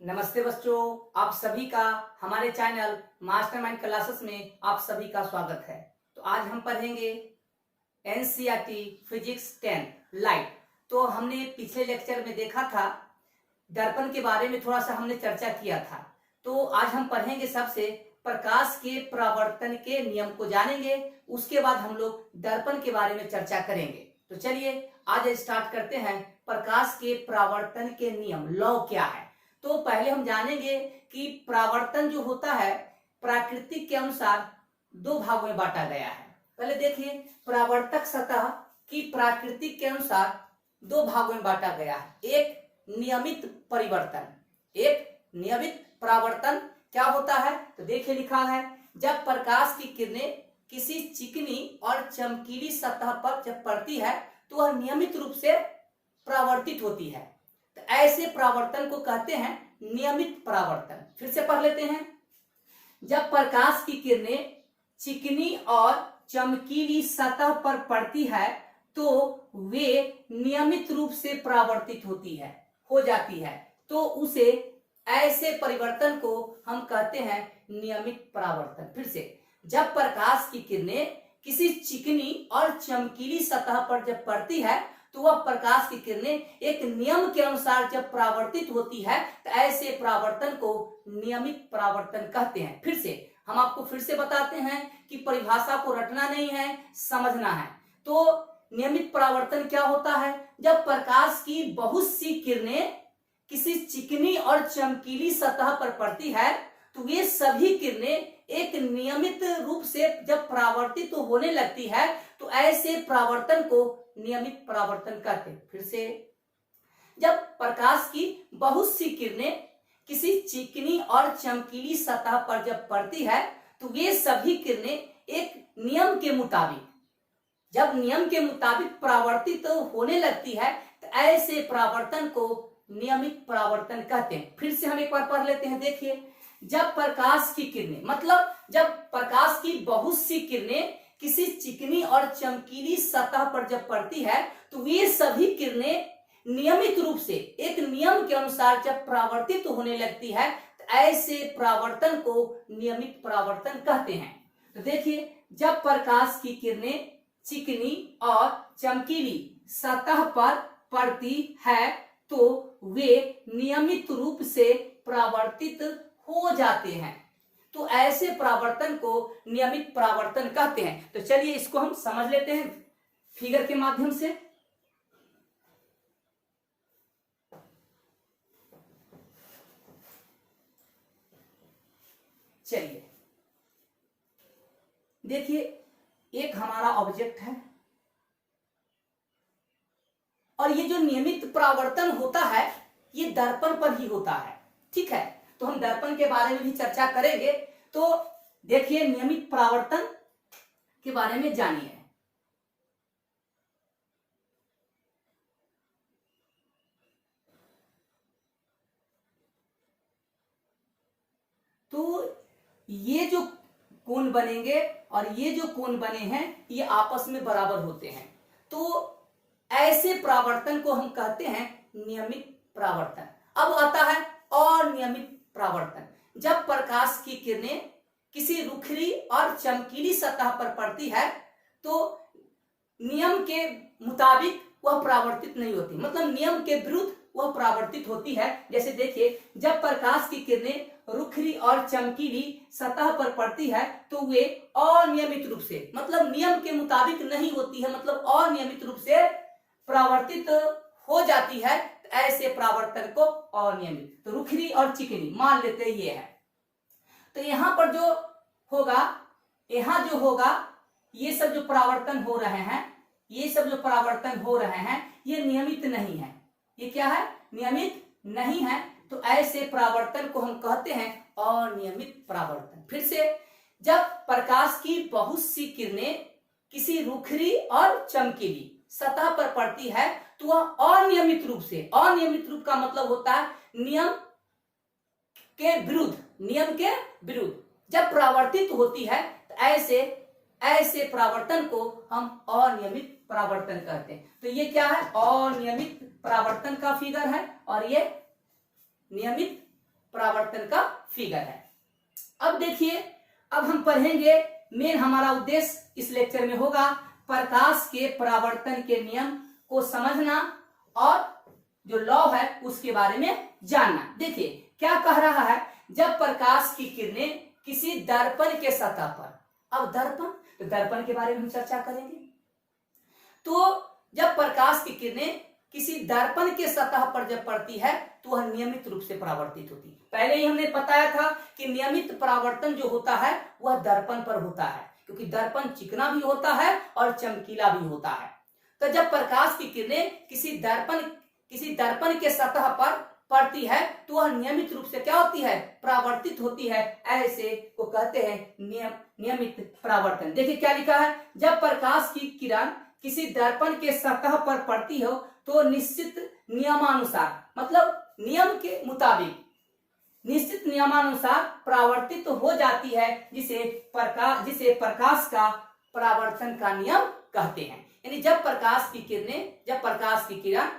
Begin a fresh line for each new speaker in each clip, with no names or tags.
नमस्ते बच्चों, आप सभी का हमारे चैनल मास्टरमाइंड क्लासेस में आप सभी का स्वागत है। तो आज हम पढ़ेंगे एनसीईआरटी फिजिक्स 10 लाइट। तो हमने पिछले लेक्चर में देखा था दर्पण के बारे में, थोड़ा सा हमने चर्चा किया था। तो आज हम पढ़ेंगे सबसे प्रकाश के परावर्तन के नियम को जानेंगे, उसके बाद हम लोग दर्पण के बारे में चर्चा करेंगे। तो चलिए आज स्टार्ट करते हैं। प्रकाश के परावर्तन के नियम, लॉ क्या है। तो पहले हम जानेंगे कि परावर्तन जो होता है प्रकृति के अनुसार दो भागों में बांटा गया है। पहले देखिए, परावर्तक सतह की प्रकृति के अनुसार दो भागों में बांटा गया है। एक नियमित परिवर्तन, एक नियमित परावर्तन। क्या होता है तो देखिए लिखा है, जब प्रकाश की किरणें किसी चिकनी और चमकीली सतह पर जब पड़ती है तो वह नियमित रूप से परावर्तित होती है। तो ऐसे परावर्तन को कहते हैं नियमित परावर्तन। फिर से पढ़ लेते हैं। जब प्रकाश की किरणें चिकनी और चमकीली सतह पर पड़ती है तो वे नियमित रूप से परावर्तित हो जाती है। तो उसे ऐसे परिवर्तन को हम कहते हैं नियमित परावर्तन। फिर से, जब प्रकाश की किरणें किसी चिकनी और चमकीली सतह पर जब पड़ती है तो वह प्रकाश की किरणें एक नियम के अनुसार जब परावर्तित होती है तो ऐसे परावर्तन को नियमित परावर्तन कहते हैं। फिर से हम आपको फिर से बताते हैं कि परिभाषा को रटना नहीं है, समझना है। तो नियमित परावर्तन क्या होता है, जब प्रकाश की बहुत सी किरणें किसी चिकनी और चमकीली सतह पर पड़ती है तो ये सभी किरणें एक नियमित रूप से जब परावर्तित होने लगती है तो ऐसे परावर्तन को नियमित परावर्तन कहते हैं। फिर से, जब प्रकाश की बहुत सी किरणें किसी चिकनी और चमकीली सतह पर जब पड़ती है तो ये सभी किरणें एक नियम के मुताबिक जब नियम के मुताबिक परावर्तित होने लगती है तो ऐसे परावर्तन को नियमित परावर्तन कहते हैं। फिर से हम एक बार पढ़ लेते हैं। देखिए, जब प्रकाश की किरणें, मतलब जब प्रकाश की बहुत सी किरणें किसी चिकनी और चमकीली सतह पर जब पड़ती है तो ये सभी किरणें नियमित रूप से एक नियम के अनुसार जब परावर्तित होने लगती है तो ऐसे परावर्तन को नियमित परावर्तन कहते हैं। तो देखिए, जब प्रकाश की किरणें चिकनी और चमकीली सतह पर पड़ती है तो वे नियमित रूप से परावर्तित हो जाते हैं। तो ऐसे परावर्तन को नियमित परावर्तन कहते हैं। तो चलिए इसको हम समझ लेते हैं फिगर के माध्यम से। चलिए देखिए, एक हमारा ऑब्जेक्ट है और ये जो नियमित परावर्तन होता है ये दर्पण पर ही होता है। ठीक है, तो हम दर्पण के बारे में भी चर्चा करेंगे। तो देखिए, नियमित परावर्तन के बारे में जानिए। तो ये जो कोण बनेंगे और ये जो कोण बने हैं ये आपस में बराबर होते हैं। तो ऐसे परावर्तन को हम कहते हैं नियमित परावर्तन। अब आता है अनियमित परावर्तन। जब प्रकाश की किरणें किसी रुखरी और चमकीली सतह पर पड़ती है तो नियम के मुताबिक वह परावर्तित नहीं होती, मतलब नियम के विरुद्ध वह परावर्तित होती है। जैसे देखिए, जब प्रकाश की किरणें रुखरी और चमकीली सतह पर पड़ती है तो वे अनियमित रूप से, मतलब नियम के मुताबिक नहीं होती है, मतलब अनियमित रूप से परावर्तित हो जाती है। ऐसे परावर्तन को अनियमित, तो रुखरी और चिकनी मान लेते ये है। तो यहां पर जो होगा, यहां जो होगा, ये सब जो परावर्तन हो रहे हैं, ये सब जो परावर्तन हो रहे हैं ये नियमित नहीं है। ये क्या है, नियमित नहीं है। तो ऐसे परावर्तन को हम कहते हैं अनियमित परावर्तन। फिर से, जब प्रकाश की बहुत सी किरणें किसी रुखरी और चमकीली सतह पर पड़ती है तो वह अनियमित रूप से, अनियमित रूप का मतलब होता है नियम के विरुद्ध, नियम के विरुद्ध जब परावर्तित होती है तो ऐसे परावर्तन को हम अनियमित परावर्तन कहते हैं। तो ये क्या है, अनियमित परावर्तन का फिगर है और ये नियमित परावर्तन का फिगर है। अब देखिए, अब हम पढ़ेंगे, मेन हमारा उद्देश्य इस लेक्चर में होगा प्रकाश के परावर्तन के नियम को समझना और जो लॉ है उसके बारे में जानना। देखिए क्या कह रहा है, जब प्रकाश की किरणें किसी दर्पण के सतह पर, अब दर्पण, तो दर्पण के बारे में हम चर्चा करेंगे। तो जब प्रकाश की किरणें किसी दर्पण के सतह पर जब पड़ती है तो वह नियमित रूप से परावर्तित होती है। पहले ही हमने बताया था कि नियमित परावर्तन जो होता है वह दर्पण पर होता है, क्योंकि दर्पण चिकना भी होता है और चमकीला भी होता है। तो जब प्रकाश की किरणें किसी दर्पण के सतह पर पड़ती है तो वह नियमित रूप से क्या होती है, परावर्तित होती है। ऐसे को कहते हैं नियमित परावर्तन। देखिए क्या लिखा है, जब प्रकाश की किरण किसी दर्पण के सतह पर पड़ती हो तो निश्चित नियमानुसार, मतलब नियम के मुताबिक निश्चित नियमानुसार परावर्तित तो हो जाती है, जिसे प्रकाश का परावर्तन का नियम कहते हैं। यानी जब प्रकाश की किरण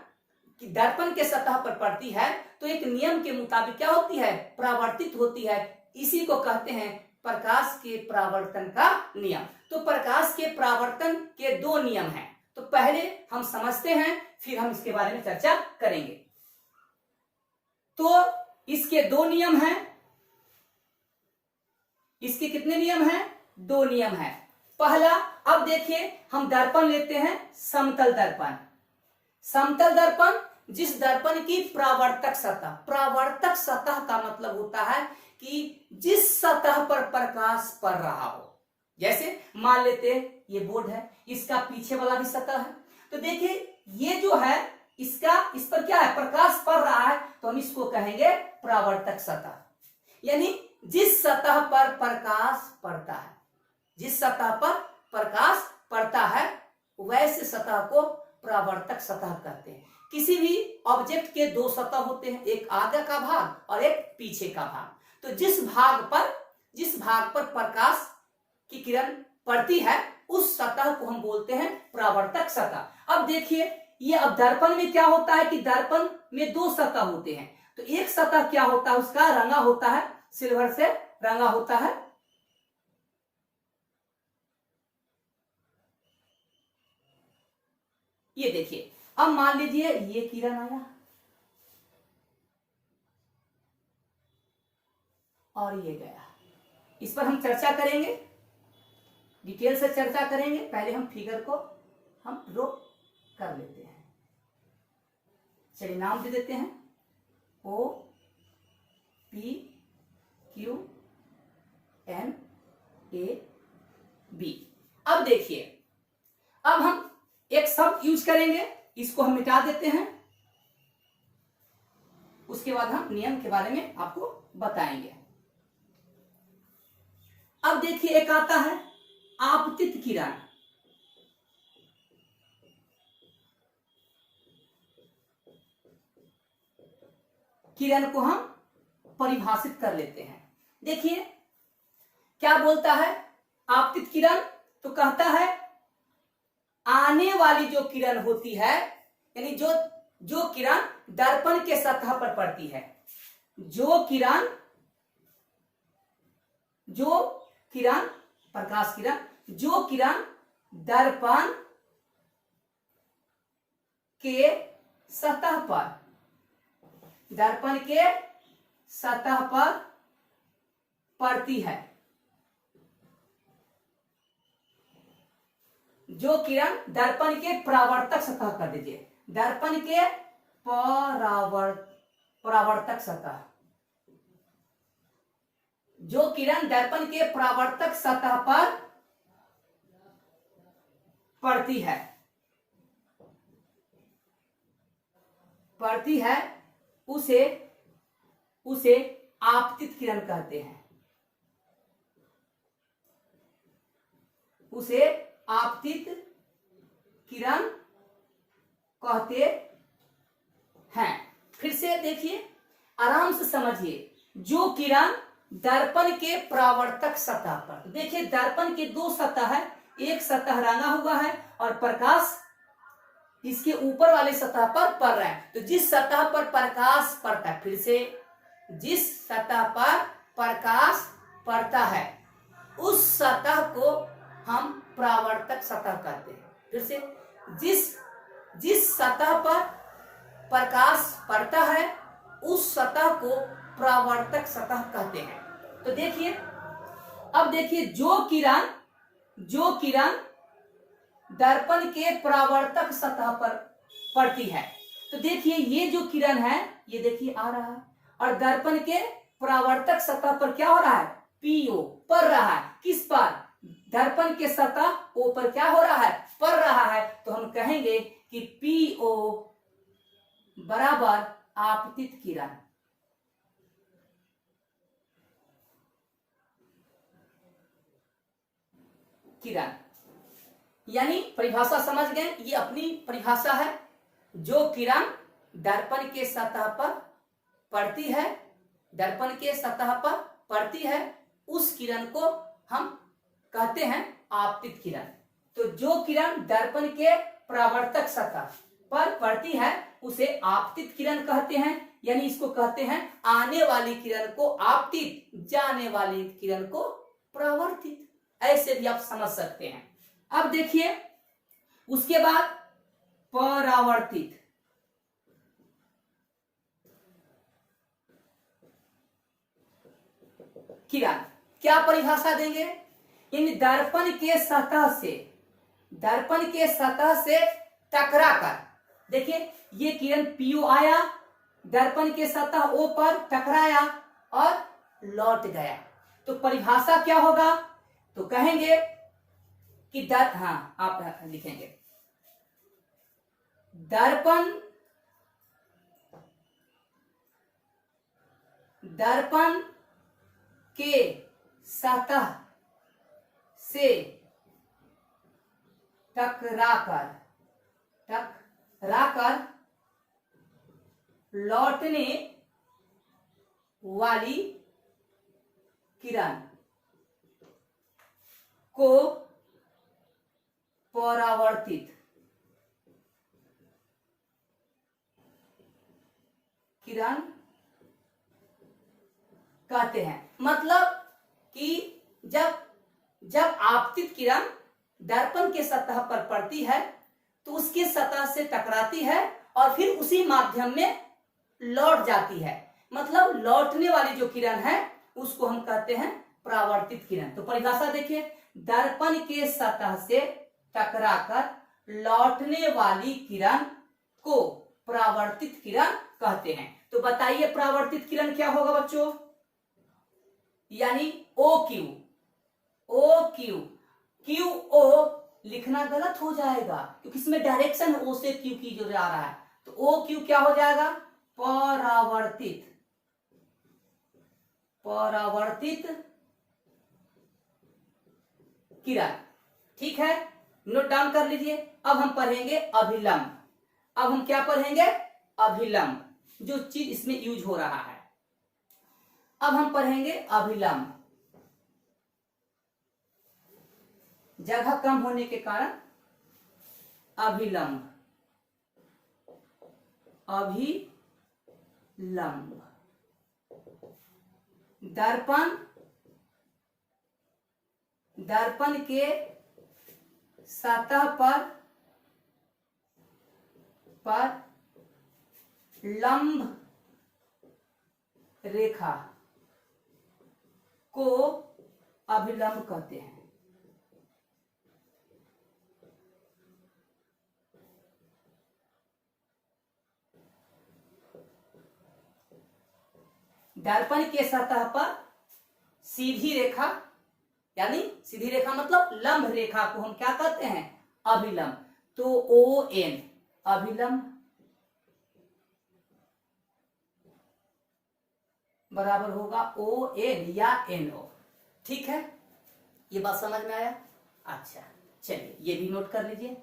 की दर्पण के सतह पर पड़ती है तो एक नियम के मुताबिक क्या होती है, परावर्तित होती है। इसी को कहते हैं प्रकाश के परावर्तन का नियम। तो प्रकाश के परावर्तन के दो नियम हैं, तो पहले हम समझते हैं, फिर हम इसके बारे में चर्चा करेंगे। तो इसके दो नियम हैं। इसके कितने नियम हैं, दो नियम हैं। पहला, अब देखिए हम दर्पण लेते हैं, समतल दर्पण। समतल दर्पण, जिस दर्पण की परावर्तक सतह का मतलब होता है कि जिस सतह पर प्रकाश पड़ रहा हो। जैसे मान लेते हैं ये बोर्ड है, इसका पीछे वाला भी सतह है, तो देखिए ये जो है इस पर क्या है, प्रकाश पड़ रहा है, तो हम इसको कहेंगे परावर्तक सतह। यानी जिस सतह पर प्रकाश पड़ता है, जिस सतह पर प्रकाश पड़ता है वैसे सतह को परावर्तक सतह कहते हैं। किसी भी ऑब्जेक्ट के दो सतह होते हैं, एक आगे का भाग और एक पीछे का भाग। तो जिस भाग पर प्रकाश की किरण पड़ती है उस सतह को हम बोलते हैं परावर्तक सतह। अब देखिए ये, अब दर्पण में क्या होता है कि दर्पण में दो सतह होते हैं, तो एक सतह क्या होता है, उसका रंगा होता है, सिल्वर से रंगा होता है। ये देखिए, अब मान लीजिए ये किरण आया और ये गया, इस पर हम चर्चा करेंगे, डिटेल से चर्चा करेंगे। पहले हम फिगर को हम ड्रॉ कर लेते हैं। चलिए नाम दे देते हैं O P Q N A B। अब देखिए, अब हम एक शब्द यूज करेंगे, इसको हम मिटा देते हैं, उसके बाद हम नियम के बारे में आपको बताएंगे। अब देखिए एक आता है आपतित किरण। किरण को हम परिभाषित कर लेते हैं। देखिए क्या बोलता है आपतित किरण, तो कहता है आने वाली जो किरण होती है, यानी जो किरण दर्पण के सतह पर पड़ती है, जो किरण प्रकाश किरण, जो किरण दर्पण के सतह पर पड़ती है, जो किरण दर्पण के परावर्तक सतह, कर दीजिए दर्पण के परावर्तक सतह, जो किरण दर्पण के परावर्तक सतह पर पड़ती है उसे आपतित किरण कहते हैं। उसे आपतित किरण कहते हैं। फिर से देखिए, आराम से समझिए, जो किरण दर्पण के परावर्तक सतह पर, देखिए दर्पण के दो सतह है, एक सतह रंगा हुआ है और प्रकाश इसके ऊपर वाले सतह पर पड़ रहा है। तो जिस सतह पर प्रकाश पड़ता है, फिर से जिस सतह पर प्रकाश पड़ता है उस सतह को हम परावर्तक सतह कहते हैं। फिर से, जिस सतह पर प्रकाश पड़ता है उस सतह को परावर्तक सतह कहते हैं। तो देखिए, अब देखिए, जो किरण दर्पण के परावर्तक सतह पर पड़ती है, तो देखिए ये जो किरण है ये देखिए आ रहा है, और दर्पण के परावर्तक सतह पर क्या हो रहा है, पीओ पड़ रहा है। किस पर, दर्पण के सतह ओ पर क्या हो रहा है, पड़ रहा है। तो हम कहेंगे कि पीओ बराबर आपतित किरण, यानी परिभाषा समझ गए, ये अपनी परिभाषा है। जो किरण दर्पण के सतह पर पड़ती है, दर्पण के सतह पर पड़ती है, उस किरण को हम कहते हैं आपतित किरण। तो जो किरण दर्पण के परावर्तक सतह पर पड़ती है उसे आपतित किरण कहते हैं, यानी इसको कहते हैं आने वाली किरण को आपतित, जाने वाली किरण को परावर्तित, ऐसे भी आप समझ सकते हैं। अब देखिए, उसके बाद परावर्तित किरण, क्या परिभाषा देंगे, इन दर्पण के सतह से टकराकर, देखिए ये किरण पीओ आया, दर्पण के सतह ओ पर टकराया और लौट गया। तो परिभाषा क्या होगा, तो कहेंगे कि आप लिखेंगे दर्पण के सतह से टकराकर लौटने वाली किरण को परावर्तित किरण कहते हैं। मतलब कि जब आपतित किरण दर्पण के सतह पर पड़ती है तो उसके सतह से टकराती है और फिर उसी माध्यम में लौट जाती है, मतलब लौटने वाली जो किरण है उसको हम कहते हैं परावर्तित किरण। तो परिभाषा देखिए, दर्पण के सतह से टकराकर लौटने वाली किरण को परावर्तित किरण कहते हैं। तो बताइए परावर्तित किरण क्या होगा बच्चों, यानी क्यू ओ लिखना गलत हो जाएगा क्योंकि इसमें डायरेक्शन ओ से क्यू की जो जा रहा है, तो ओ क्यू क्या हो जाएगा, परावर्तित किरण। ठीक है, नोट डाउन कर लीजिए। अब हम पढ़ेंगे अभिलंब। अब हम क्या पढ़ेंगे, अभिलंब, जो चीज इसमें यूज हो रहा है। अब हम पढ़ेंगे अभिलंब। जगह कम होने के कारण अभिलंब दर्पण के सतह पर लंब रेखा को अभिलंब कहते हैं। दर्पण के सतह पर सीधी रेखा, यानी सीधी रेखा मतलब लंब रेखा को हम क्या कहते हैं, अभिलंब। तो ओ एन अभिलंब बराबर होगा ओ एन या एन ओ। ठीक है, ये बात समझ में आया। अच्छा चलिए ये भी नोट कर लीजिए।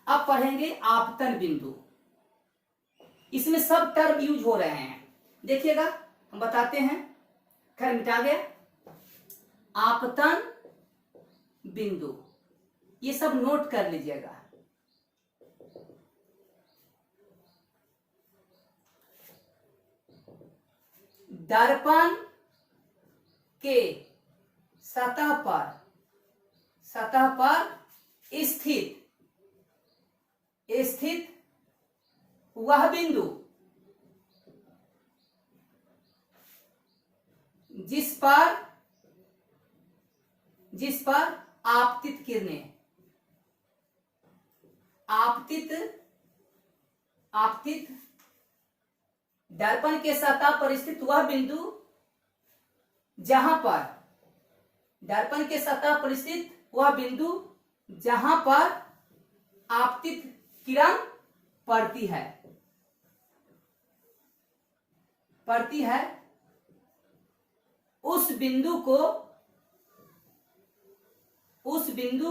अब पढ़ेंगे आपतन बिंदु। इसमें सब टर्म यूज हो रहे हैं, देखिएगा हम बताते हैं। खैर मिटा गया, आपतन बिंदु ये सब नोट कर लीजिएगा। दर्पण के सतह पर स्थित वह बिंदु जिस पर आपतित किरणें दर्पण के सतह पर स्थित वह बिंदु जहां पर दर्पण के सतह पर स्थित वह बिंदु जहां पर आपतित किरण पड़ती है उस बिंदु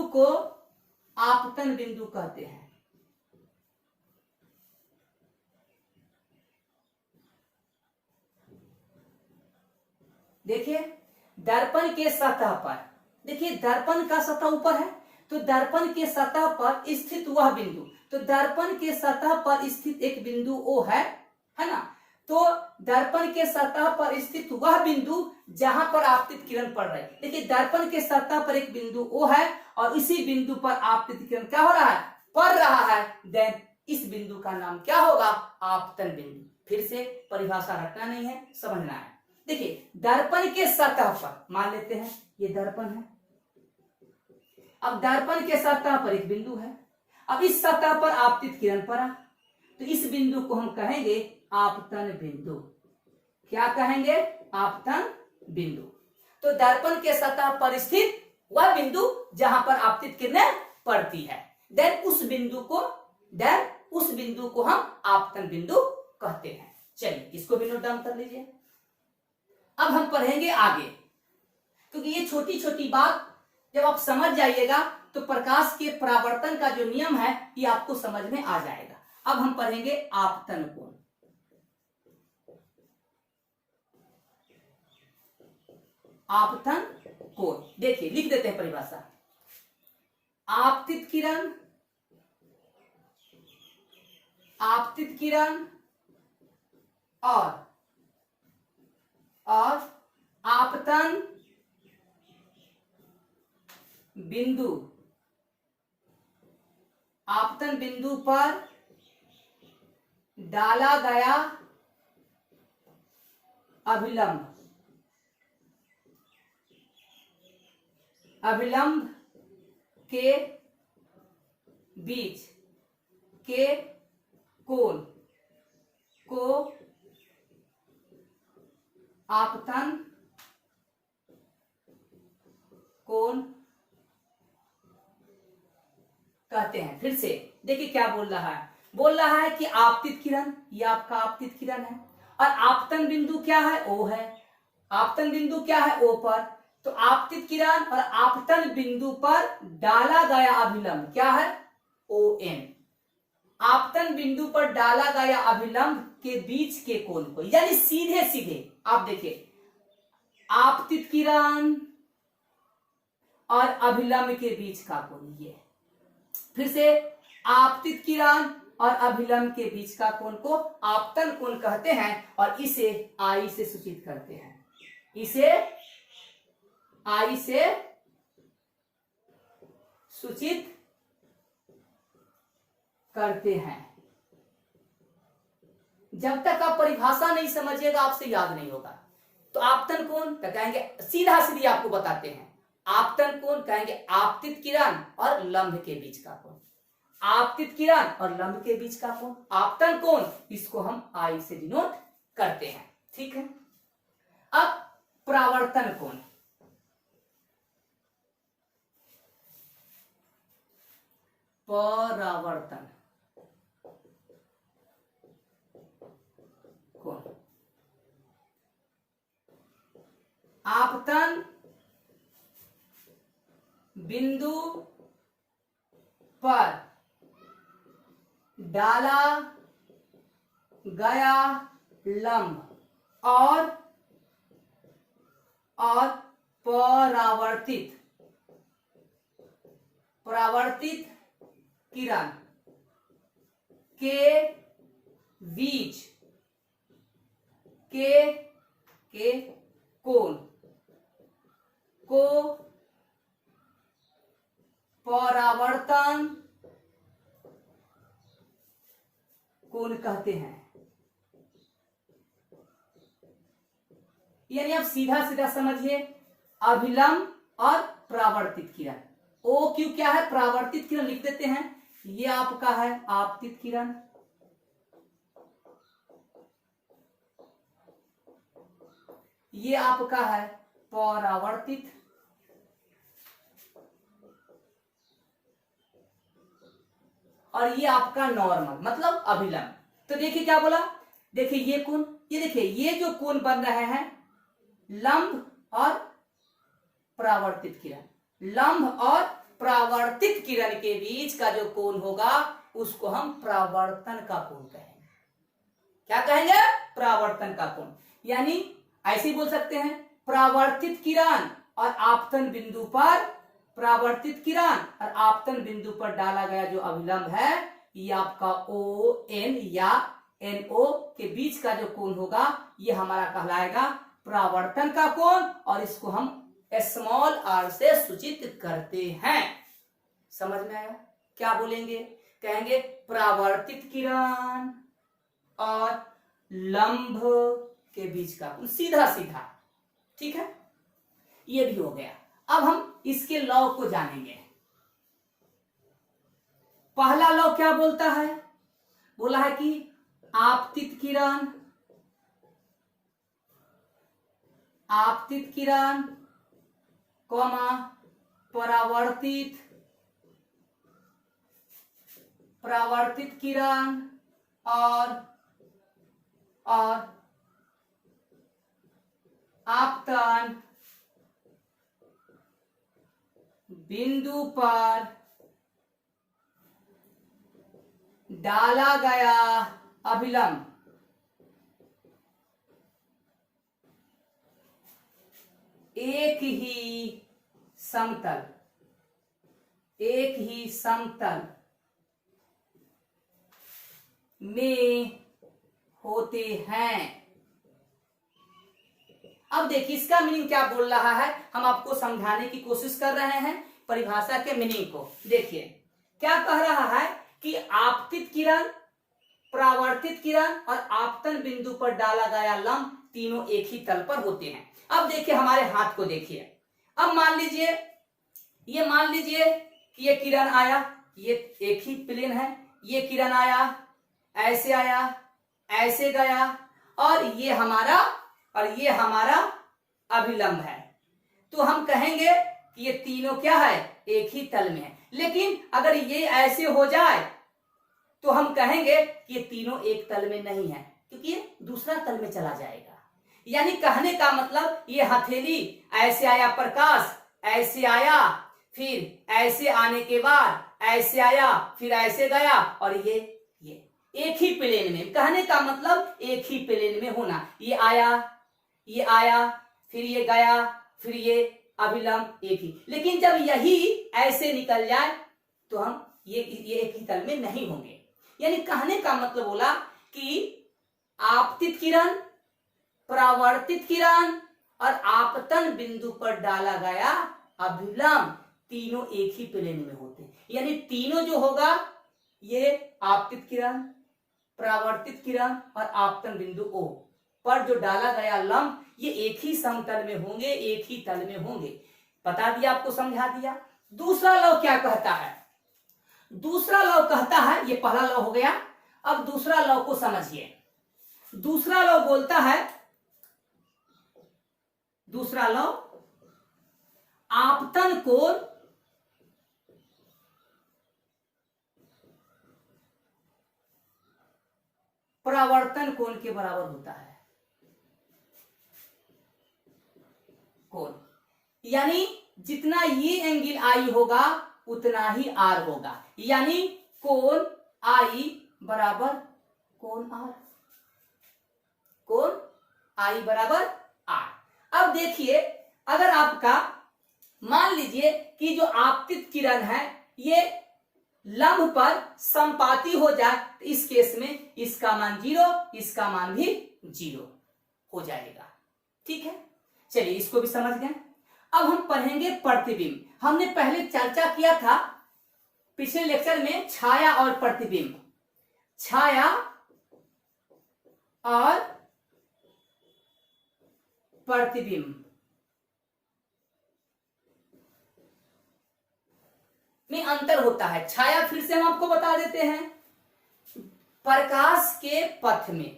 को आपतन बिंदु कहते हैं। देखिए दर्पण के सतह पर, देखिए दर्पण का सतह ऊपर है, तो दर्पण के सतह पर स्थित वह बिंदु, तो दर्पण के सतह पर स्थित एक बिंदु O है ना। तो दर्पण के सतह पर स्थित वह बिंदु जहां पर आपतित किरण पड़ रही है। देखिए दर्पण के सतह पर एक बिंदु O है और इसी बिंदु पर आपतित किरण क्या हो रहा है, पड़ रहा है, देन इस बिंदु का नाम क्या होगा, आपतन बिंदु। फिर से परिभाषा रटना नहीं है, समझना है। देखिए दर्पण के सतह पर, मान लेते हैं ये दर्पण है, अब दर्पण के सतह पर एक बिंदु है, अब इस सतह पर आपतित किरण पड़ा, तो इस बिंदु को हम कहेंगे आपतन बिंदु। क्या कहेंगे, आपतन बिंदु। तो दर्पण के सतह पर स्थित वह बिंदु जहां पर आपतित किरणें पड़ती है, देन उस बिंदु को हम आपतन बिंदु कहते हैं। चलिए इसको भी नोट डाउन कर लीजिए। अब हम पढ़ेंगे आगे, क्योंकि ये छोटी छोटी बात जब आप समझ जाइएगा तो प्रकाश के परावर्तन का जो नियम है ये आपको समझ में आ जाएगा। अब हम पढ़ेंगे आपतन कोण। आपतन कोण, देखिए लिख देते हैं परिभाषा। आपतित किरण और आपतन बिंदु पर डाला गया अभिलंब के बीच के कोण को आपतन कोण कहते हैं। फिर से देखिए क्या बोल रहा है कि आपतित किरण, ये आपका आपतित किरण है और आपतन बिंदु क्या है, O है। आपतन बिंदु क्या है, O पर। तो आपतित किरण और आपतन बिंदु पर डाला गया अभिलंब क्या है, ON। आपतन बिंदु पर डाला गया अभिलंब के बीच के कोण को, यानी सीधे सीधे आप देखिए आपतित किरण और अभिलंब के बीच का कोण, ये फिर से आपतित किरण और अभिलंब के बीच का कोण को आपतन कोण कहते हैं और इसे I से सूचित करते हैं। इसे I से सूचित करते हैं। जब तक आप परिभाषा नहीं समझिएगा आपसे याद नहीं होगा। तो आपतन कोण तो कहेंगे, सीधा सीधी आपको बताते हैं, आपतन कोण कहेंगे आपतित किरण और लंब के बीच का कोण। आपतित किरण और लंब के बीच का कोण आपतन कोण, इसको हम I से डिनोट करते हैं। ठीक है। अब परावर्तन कोण। परावर्तन कोण, आपतन बिंदु पर डाला गया लंब और परावर्तित किरण के बीच के के कोण को परावर्तन कोण कहते हैं। यानी आप सीधा सीधा समझिए, अभिलंब और परावर्तित किरण। ओ क्यू क्या है? परावर्तित किरण लिख देते हैं। ये आपका है आपतित किरण, ये आपका है परावर्तित, और ये आपका नॉर्मल मतलब अभिलंब। तो देखिए क्या बोला, देखिए ये कोण, ये देखिए ये जो कोण बन रहे हैं लंब और परावर्तित किरण, लंब और परावर्तित किरण के बीच का जो कोण होगा उसको हम परावर्तन का कोण कहेंगे। क्या कहेंगे? परावर्तन का कोण। यानी ऐसे ही बोल सकते हैं, परावर्तित किरण और आपतन बिंदु पर, परावर्तित किरण और आपतन बिंदु पर डाला गया जो अभिलंब है, ये आपका ओ एन या एन ओ के बीच का जो कोण होगा ये हमारा कहलाएगा परावर्तन का कोण, और इसको हम स्मॉल आर से सूचित करते हैं। समझ में आया? क्या बोलेंगे? कहेंगे परावर्तित किरण और लंब के बीच का कोण, सीधा सीधा। ठीक है, ये भी हो गया। अब हम इसके लॉ को जानेंगे। पहला लॉ क्या बोलता है? बोला है कि आपतित किरण, आपतित किरण कॉमा परावर्तित, परावर्तित किरण और आपतन बिंदु पर डाला गया अभिलंब एक ही समतल, एक ही समतल में होते हैं। अब देखिए इसका मीनिंग क्या बोल रहा है, हम आपको समझाने की कोशिश कर रहे हैं परिभाषा के मीनिंग को। देखिए क्या कह रहा है कि आपतित किरण, परावर्तित किरण और आपतन बिंदु पर डाला गया लंब तीनों एक ही तल पर होते हैं। अब देखिए हमारे हाथ को देखिए, अब मान लीजिए ये, मान लीजिए कि ये किरण आया, ये एक ही प्लेन है, ये किरण आया, ऐसे आया, ऐसे गया, और ये हमारा अभिलंब है। तो हम कहेंगे कि ये तीनों क्या है? एक ही तल में है। लेकिन अगर ये ऐसे हो जाए तो हम कहेंगे कि ये तीनों एक तल में नहीं है, क्योंकि ये दूसरा तल में चला जाएगा। यानी कहने का मतलब ये हथेली ऐसे आया, प्रकाश ऐसे आया, फिर ऐसे आने के बाद ऐसे आया, फिर ऐसे गया, और ये एक ही प्लेन में, कहने का मतलब एक ही प्लेन में होना। ये आया, फिर ये गया, फिर ये अभिलंब एक ही। लेकिन जब यही ऐसे निकल जाए तो हम ये एक ही तल में नहीं होंगे। यानी कहने का मतलब बोला कि आपतित किरण, परावर्तित किरण और आपतन बिंदु पर डाला गया अभिलंब तीनों एक ही प्लेन में होते हैं। यानी तीनों जो होगा ये आपतित किरण, परावर्तित किरण और आपतन बिंदु ओ पर जो डाला गया लंब ये एक ही समतल में होंगे, एक ही तल में होंगे। बता दिया, आपको समझा दिया। दूसरा लॉ क्या कहता है? दूसरा लॉ कहता है, ये पहला लॉ हो गया, अब दूसरा लॉ को समझिए। दूसरा लॉ बोलता है, दूसरा लॉ आपतन कोण परावर्तन कोण के बराबर होता है। कोण यानी जितना ये एंगल आई होगा उतना ही आर होगा। यानी कोण आई बराबर कोण आर, कोण आई बराबर आर। अब देखिए अगर आपका मान लीजिए कि जो आपतित किरण है ये लंब पर संपाती हो जाए तो इस केस में इसका मान 0, इसका मान भी 0 हो जाएगा। ठीक है, चलिए इसको भी समझ गए। अब हम पढ़ेंगे प्रतिबिंब। हमने पहले चर्चा किया था पिछले लेक्चर में छाया और प्रतिबिंब, छाया और प्रतिबिंब में अंतर होता है। छाया फिर से हम आपको बता देते हैं, प्रकाश के पथ में,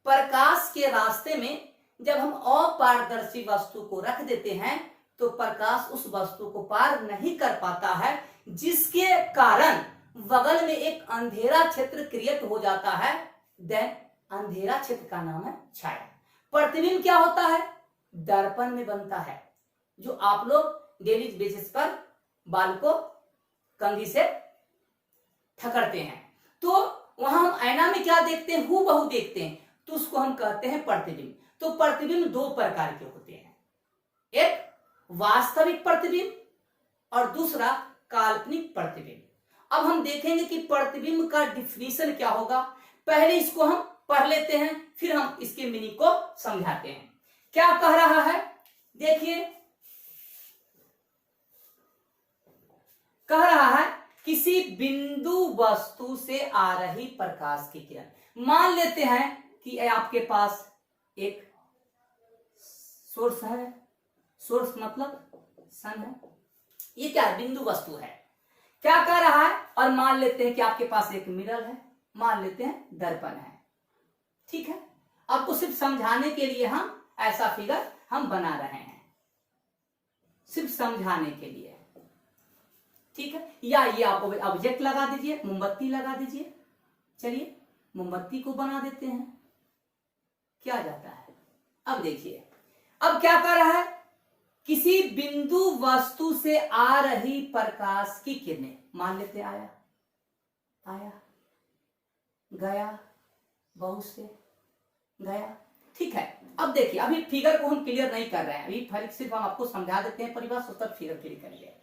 प्रकाश के रास्ते में जब हम अपारदर्शी वस्तु को रख देते हैं तो प्रकाश उस वस्तु को पार नहीं कर पाता है, जिसके कारण बगल में एक अंधेरा क्षेत्र क्रिएट हो जाता है। देन अंधेरा क्षेत्र का नाम है छाया। प्रतिबिंब क्या होता है? दर्पण में बनता है, जो आप लोग डेली बेसिस पर बाल को कंघी से थकड़ते हैं, तो वहां हम आईना में क्या देखते हैं? हूबहू देखते हैं, तो उसको हम कहते हैं प्रतिबिंब। तो प्रतिबिंब दो प्रकार के होते हैं, एक वास्तविक प्रतिबिंब और दूसरा काल्पनिक प्रतिबिंब। अब हम देखेंगे कि प्रतिबिंब का डिफिनीशन क्या होगा। पहले इसको हम पढ़ लेते हैं, फिर हम इसके मीनिंग को समझाते हैं। क्या कह रहा है? देखिए, कह रहा है किसी बिंदु वस्तु से आ रही प्रकाश की किरण। मान लेते हैं कि आपके पास एक सोर्स है, सोर्स मतलब सन है, ये क्या है? बिंदु वस्तु है। क्या कह रहा है? और मान लेते हैं कि आपके पास एक मिरर है, मान लेते हैं दर्पण है, ठीक है। आपको सिर्फ समझाने के लिए हम ऐसा फिगर हम बना रहे हैं, सिर्फ समझाने के लिए, ठीक है। या ये आप ऑब्जेक्ट लगा दीजिए, मोमबत्ती लगा दीजिए। चलिए मोमबत्ती को बना देते हैं, क्या जाता है। अब देखिए, अब क्या कर रहा है? किसी बिंदु वस्तु से आ रही प्रकाश की किरणें, मान लेते आया, आया, गया, बहुत से गया, ठीक है। अब देखिए, अभी फिगर को हम क्लियर नहीं कर रहे हैं, अभी सिर्फ हम आपको समझा देते हैं परिभाषा, उस तक फिगर क्लियर करेंगे।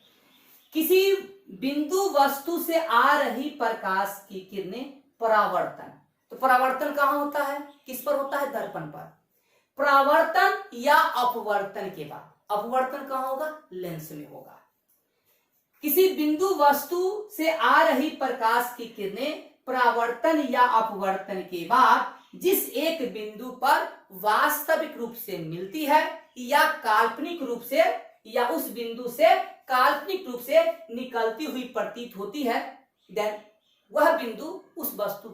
किसी बिंदु वस्तु से आ रही प्रकाश की किरणें परावर्तन, तो परावर्तन कहां होता है? किस पर होता है? दर्पण पर। परावर्तन या अपवर्तन के बाद, अपवर्तन कहां होगा? लेंस में होगा। किसी बिंदु वस्तु से आ रही प्रकाश की किरणें परावर्तन या अपवर्तन के बाद जिस एक बिंदु पर वास्तविक रूप से मिलती है या काल्पनिक रूप से, या उस बिंदु से काल्पनिक रूप से निकलती हुई प्रतीत होती है, देन वह बिंदु उस वस्तु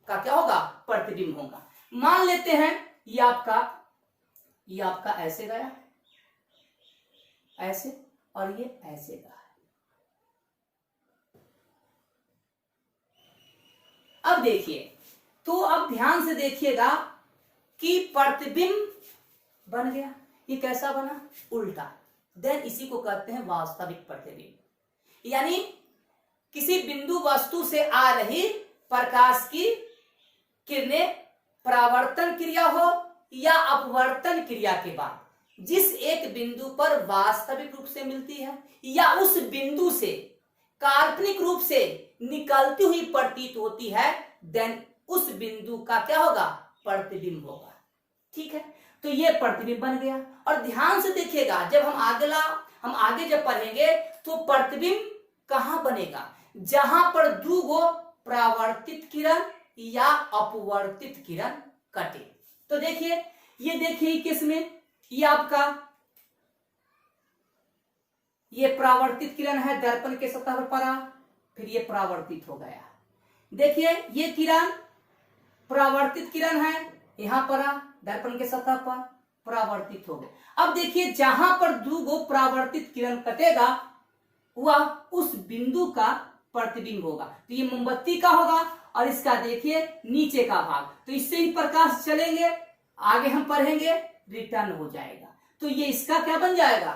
का क्या होगा? प्रतिबिंब होगा। मान लेते हैं ये आपका ऐसे गया, ऐसे, और ये ऐसे गया। अब देखिए, तो अब ध्यान से देखिएगा कि प्रतिबिंब बन गया। ये कैसा बना? उल्टा। देन इसी को कहते हैं वास्तविक प्रतिबिंब। यानी किसी बिंदु वस्तु से आ रही प्रकाश की किरणें परावर्तन क्रिया हो या अपवर्तन क्रिया के बाद जिस एक बिंदु पर वास्तविक रूप से मिलती है या उस बिंदु से काल्पनिक रूप से निकलती हुई प्रतीत होती है, देन उस बिंदु का क्या होगा? प्रतिबिंब होगा, ठीक है। तो ये प्रतिबिंब बन गया। और ध्यान से देखिएगा, जब हम आगे जब पढ़ेंगे तो प्रतिबिंब कहां बनेगा? जहां पर दो गो परावर्तित किरण या अपवर्तित किरण कटे। तो देखिए, ये देखिए किसमें, ये आपका ये परावर्तित किरण है, दर्पण के सतह पर पड़ा, फिर ये परावर्तित हो गया। देखिए, ये किरण परावर्तित किरण है, यहां पड़ा, दर्पण के सतह पर परावर्तित हो गए। अब देखिए, जहां पर दो गो परावर्तित किरण कटेगा वह उस बिंदु का प्रतिबिंब होगा। तो ये मोमबत्ती का होगा और इसका देखिए नीचे का भाग, तो इससे ही प्रकाश चलेंगे, आगे हम पढ़ेंगे, रिटर्न हो जाएगा। तो ये इसका क्या बन जाएगा?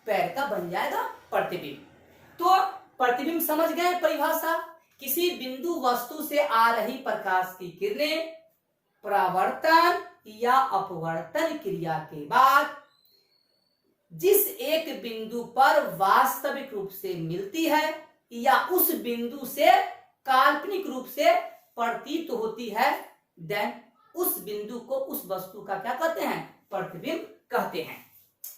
पैर का बन जाएगा प्रतिबिंब। तो प्रतिबिंब समझ गए परिभाषा? किसी बिंदु वस्तु से आ रही प्रकाश की किरणें परावर्तन या अपवर्तन क्रिया के बाद जिस एक बिंदु पर वास्तविक रूप से मिलती है या उस बिंदु से काल्पनिक रूप से प्रतीत होती है, देन उस बिंदु को, उस वस्तु का क्या कहते हैं? प्रतिबिंब कहते हैं।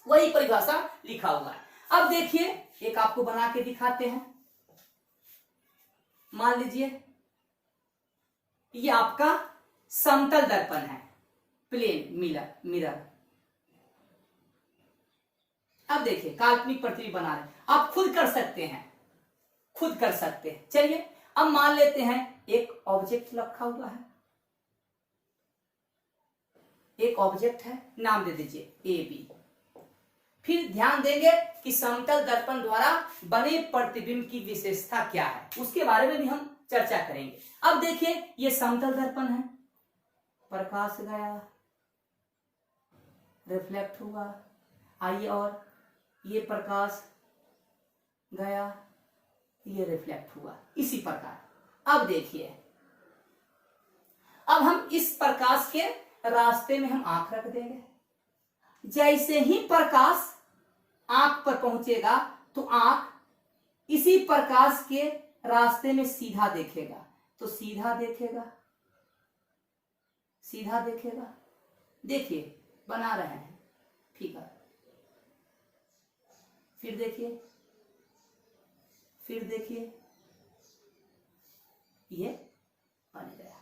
वही परिभाषा लिखा हुआ है। अब देखिए एक आपको बना के दिखाते हैं। मान लीजिए ये आपका समतल दर्पण है, प्लेन मिरर। अब देखिए काल्पनिक प्रतिबिंब बना रहे हैं, आप खुद कर सकते हैं, खुद कर सकते हैं। चलिए अब मान लेते हैं एक ऑब्जेक्ट रखा हुआ है, एक ऑब्जेक्ट है, नाम दे दीजिए ए बी। फिर ध्यान देंगे कि समतल दर्पण द्वारा बने प्रतिबिंब की विशेषता क्या है, उसके बारे में भी हम चर्चा करेंगे। अब देखिए ये समतल दर्पण है, प्रकाश गया, रिफ्लेक्ट हुआ, आइए और ये प्रकाश गया, ये रिफ्लेक्ट हुआ, इसी प्रकार। अब देखिए अब हम इस प्रकाश के रास्ते में हम आंख रख देंगे, जैसे ही प्रकाश आंख पर पहुंचेगा तो आंख इसी प्रकाश के रास्ते में सीधा देखेगा, तो सीधा देखेगा, सीधा देखेगा। देखिए बना रहे हैं फिगर, फिर देखिए, फिर देखिए, ये बन गया,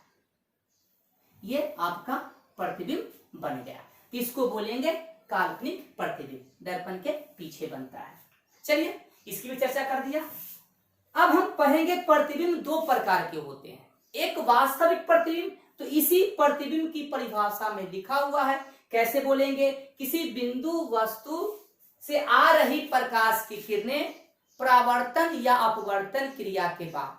ये आपका प्रतिबिंब बन गया। इसको बोलेंगे काल्पनिक प्रतिबिंब, दर्पण के पीछे बनता है। चलिए इसकी भी चर्चा कर दिया। अब हम पढ़ेंगे प्रतिबिंब दो प्रकार के होते हैं, एक वास्तविक प्रतिबिंब, तो इसी प्रतिबिंब की परिभाषा में लिखा हुआ है। कैसे बोलेंगे, किसी बिंदु वस्तु से आ रही प्रकाश की किरणें परावर्तन या अपवर्तन क्रिया के बाद,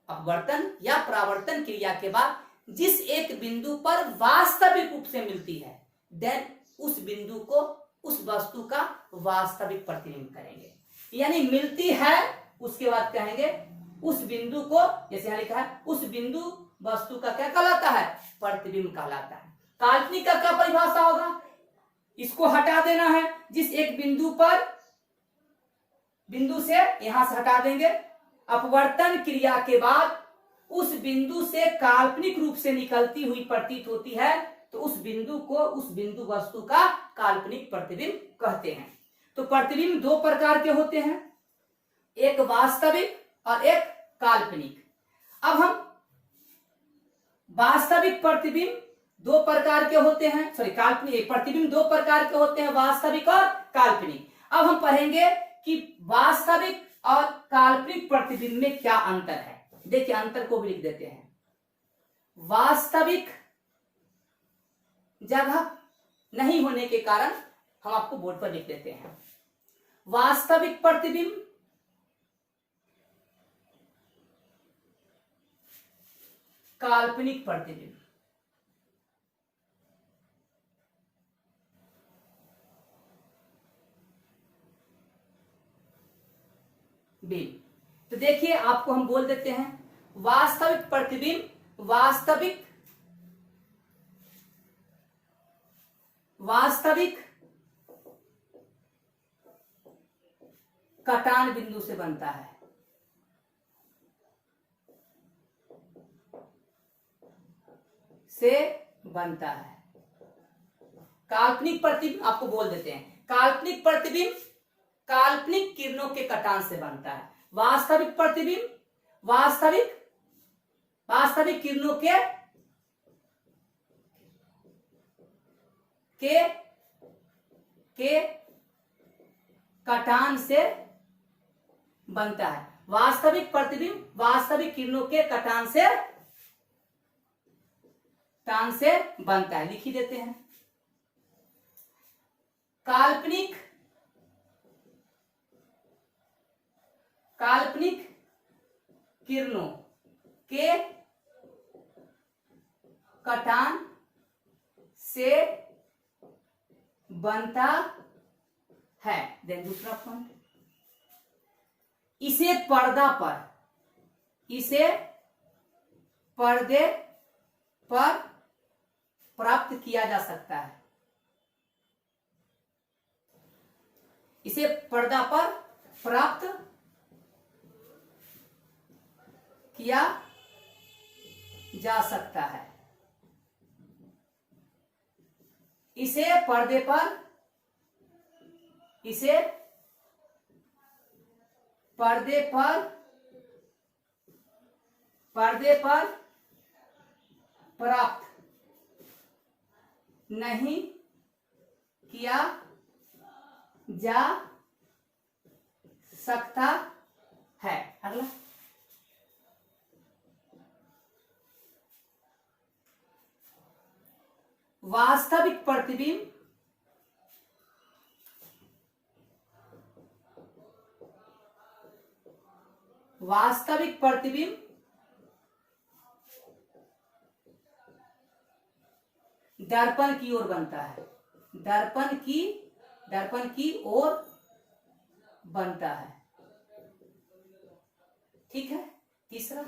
अपवर्तन या परावर्तन क्रिया के बाद जिस एक बिंदु पर वास्तविक रूप से मिलती है, देन उस बिंदु को, उस वस्तु का वास्तविक प्रतिबिंब करेंगे। यानी मिलती है, उसके बाद कहेंगे उस बिंदु को, जैसे यहां लिखा है, उस बिंदु वस्तु का क्या कहलाता है, प्रतिबिंब कहलाता है। काल्पनिक का क्या परिभाषा होगा, इसको हटा देना है, जिस एक बिंदु पर, बिंदु से यहां से हटा देंगे, अपवर्तन क्रिया के बाद उस बिंदु से काल्पनिक रूप से निकलती हुई प्रतीत होती है, तो उस बिंदु को, उस बिंदु वस्तु का काल्पनिक प्रतिबिंब कहते हैं। तो प्रतिबिंब दो प्रकार के होते हैं, एक वास्तविक और एक काल्पनिक। अब हम वास्तविक प्रतिबिंब दो प्रकार के होते हैं, सॉरी काल्पनिक प्रतिबिंब दो प्रकार के होते हैं, वास्तविक और काल्पनिक। अब हम पढ़ेंगे कि वास्तविक और काल्पनिक प्रतिबिंब में क्या अंतर है। देखिए अंतर को भी लिख देते हैं। वास्तविक जगह नहीं होने के कारण हम आपको बोर्ड पर लिख देते हैं। वास्तविक प्रतिबिंब काल्पनिक प्रतिबिंब। बिंब, तो देखिए आपको हम बोल देते हैं वास्तविक प्रतिबिंब, वास्तविक कटान बिंदु से बनता है, से बनता है। काल्पनिक प्रतिबिंब आपको बोल देते हैं, काल्पनिक प्रतिबिंब काल्पनिक किरणों के कटान से बनता है। वास्तविक प्रतिबिंब वास्तविक किरणों के कटान से बनता है। वास्तविक प्रतिबिंब वास्तविक किरणों के कटान से बनता है, लिख ही देते हैं। काल्पनिक किरणों के कटान से बनता है। देन दूसरा पॉइंट, इसे पर्दे पर प्राप्त किया जा सकता है, इसे पर्दा पर प्राप्त किया जा सकता है। इसे पर्दे पर प्राप्त नहीं किया जा सकता है। अगला, वास्तविक प्रतिबिंब दर्पण की ओर बनता है। दर्पण की ओर बनता है। ठीक है। तीसरा,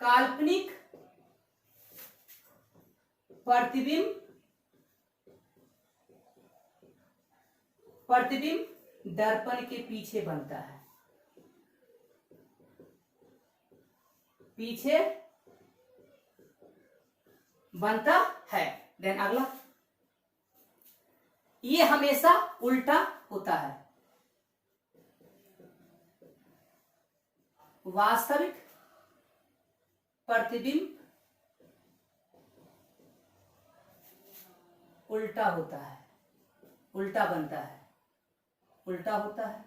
काल्पनिक प्रतिबिंब दर्पण के पीछे बनता है। पीछे बनता है। देन अगला, ये हमेशा उल्टा होता है। वास्तविक प्रतिबिंब उल्टा होता है, उल्टा बनता है, उल्टा होता है।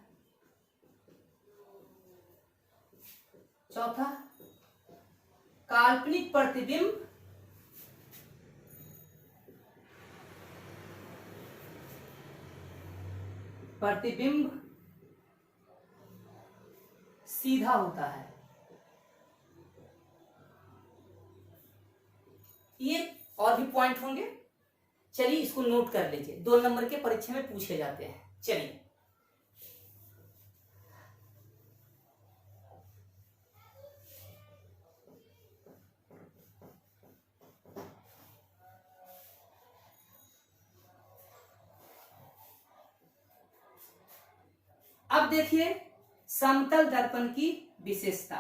चौथा, काल्पनिक प्रतिबिंब सीधा होता है। ये और भी पॉइंट होंगे, चलिए इसको नोट कर लीजिए, 2 नंबर के परीक्षा में पूछे जाते हैं। चलिए, अब देखिए समतल दर्पण की विशेषता।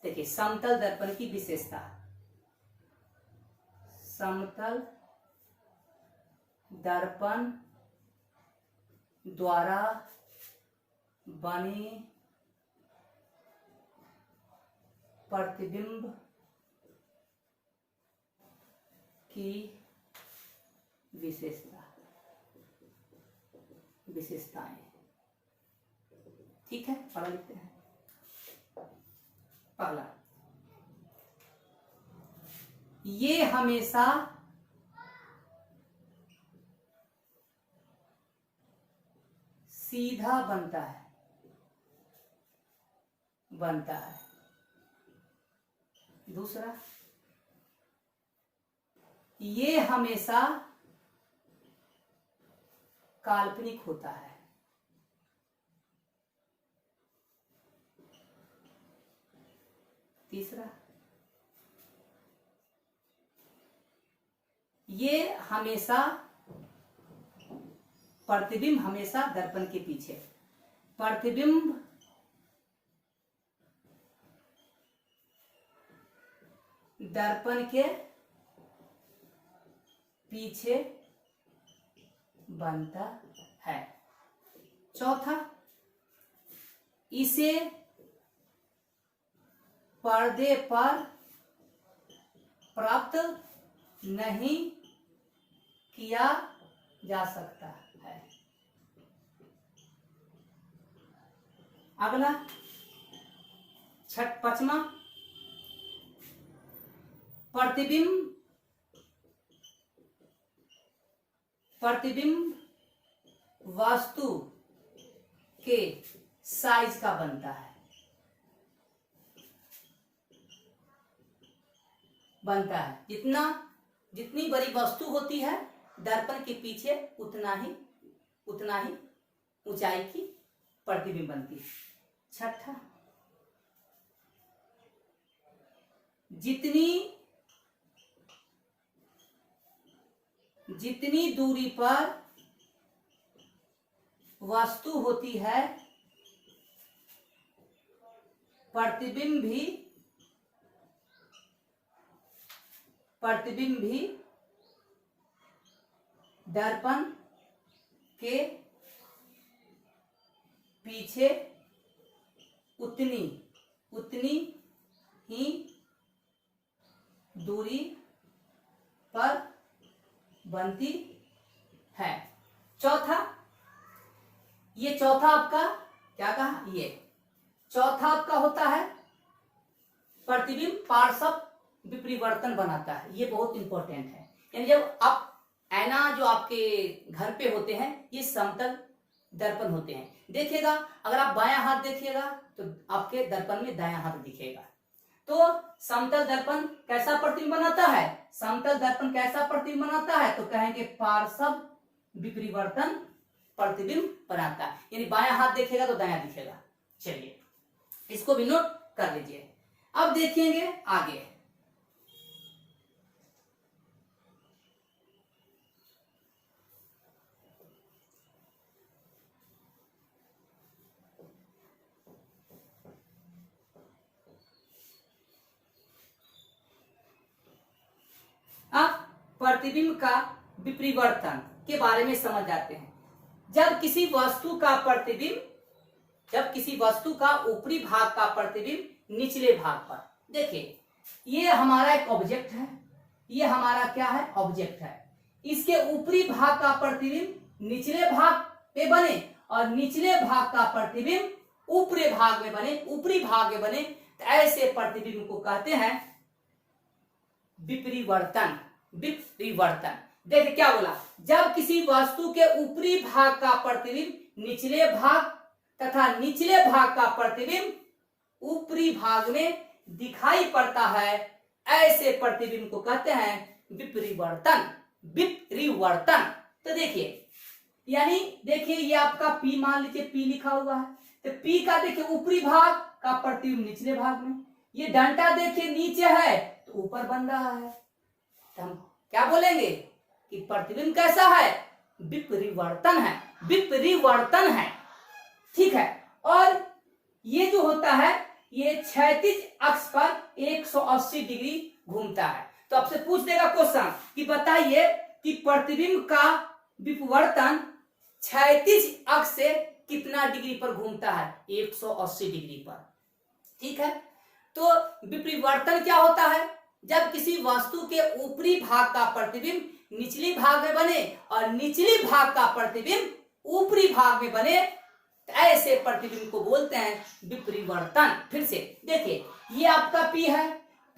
देखिए समतल दर्पण की विशेषता, समतल दर्पण द्वारा बने प्रतिबिंब की विशेषताएं। ठीक है, पढ़ा लिखते हैं। पहला, ये हमेशा सीधा बनता है। दूसरा, ये हमेशा काल्पनिक होता है। तीसरा, ये हमेशा प्रतिबिंब हमेशा दर्पण के पीछे, प्रतिबिंब दर्पण के पीछे बनता है। चौथा, इसे पर्दे पर प्राप्त नहीं किया जा सकता है। अगला, पांचवा, प्रतिबिंब वस्तु के साइज का बनता है। जितनी बड़ी वस्तु होती है दर्पण के पीछे उतना ही ऊंचाई की प्रतिबिंब बनती है। छठा, जितनी दूरी पर वस्तु होती है प्रतिबिंब भी दर्पण के पीछे उतनी ही दूरी पर बनती है। चौथा, ये चौथा आपका क्या कहा, ये चौथा आपका होता है प्रतिबिंब पार्श्व विपरिवर्तन बनाता है। ये बहुत इंपॉर्टेंट है। यानी जब आप ऐना जो आपके घर पे होते हैं, ये समतल दर्पण होते हैं। देखिएगा, अगर आप बायां हाथ देखिएगा तो आपके दर्पण में दायां हाथ दिखेगा। तो समतल दर्पण कैसा प्रतिबिंब बनाता है, समतल दर्पण कैसा प्रतिबिंब बनाता है, तो कहेंगे पार्श्व विपरिवर्तन प्रतिबिंब बनाता है। यानी बायां हाथ देखेगा तो दायां दिखेगा। चलिए इसको भी नोट कर लीजिए। अब देखेंगे आगे। अब प्रतिबिंब का विपरिवर्तन के बारे में समझ जाते हैं। जब किसी वस्तु का प्रतिबिंब, जब किसी वस्तु का ऊपरी भाग का प्रतिबिंब निचले भाग पर, देखिए ये हमारा एक ऑब्जेक्ट है, ये हमारा क्या है, ऑब्जेक्ट है। इसके ऊपरी भाग का प्रतिबिंब निचले भाग पे बने और निचले भाग का प्रतिबिंब ऊपरी भाग में बने, ऊपरी भाग में बने, तो ऐसे प्रतिबिंब को कहते हैं विपरिवर्तन। विपरिवर्तन, देखिए क्या बोला, जब किसी वस्तु के ऊपरी भाग का प्रतिबिंब निचले भाग तथा निचले भाग का प्रतिबिंब ऊपरी भाग में दिखाई पड़ता है, ऐसे प्रतिबिंब को कहते हैं विपरिवर्तन। विपरिवर्तन, तो देखिए, यानी देखिए ये आपका P मान लीजिए, P लिखा हुआ है, तो P का देखिए ऊपरी भाग का प्रतिबिंब निचले भाग में, ये डंडा देखिए नीचे है तो ऊपर बन रहा है, तो हम क्या बोलेंगे कि प्रतिबिंब कैसा है, विपरिवर्तन है। विपरिवर्तन है, ठीक है। और ये जो होता है ये क्षैतिज अक्ष पर 180 डिग्री घूमता है। तो आपसे पूछ देगा क्वेश्चन कि बताइए कि प्रतिबिंब का विपरिवर्तन क्षैतिज अक्ष से कितना डिग्री पर घूमता है, 180 डिग्री पर, ठीक है। तो विपरिवर्तन क्या होता है, जब किसी वस्तु के ऊपरी भाग का प्रतिबिंब निचली भाग में बने और निचली भाग का प्रतिबिंब ऊपरी भाग में बने, तो ऐसे प्रतिबिंब को बोलते हैं विपरिवर्तन। फिर से देखिए, ये आपका P है,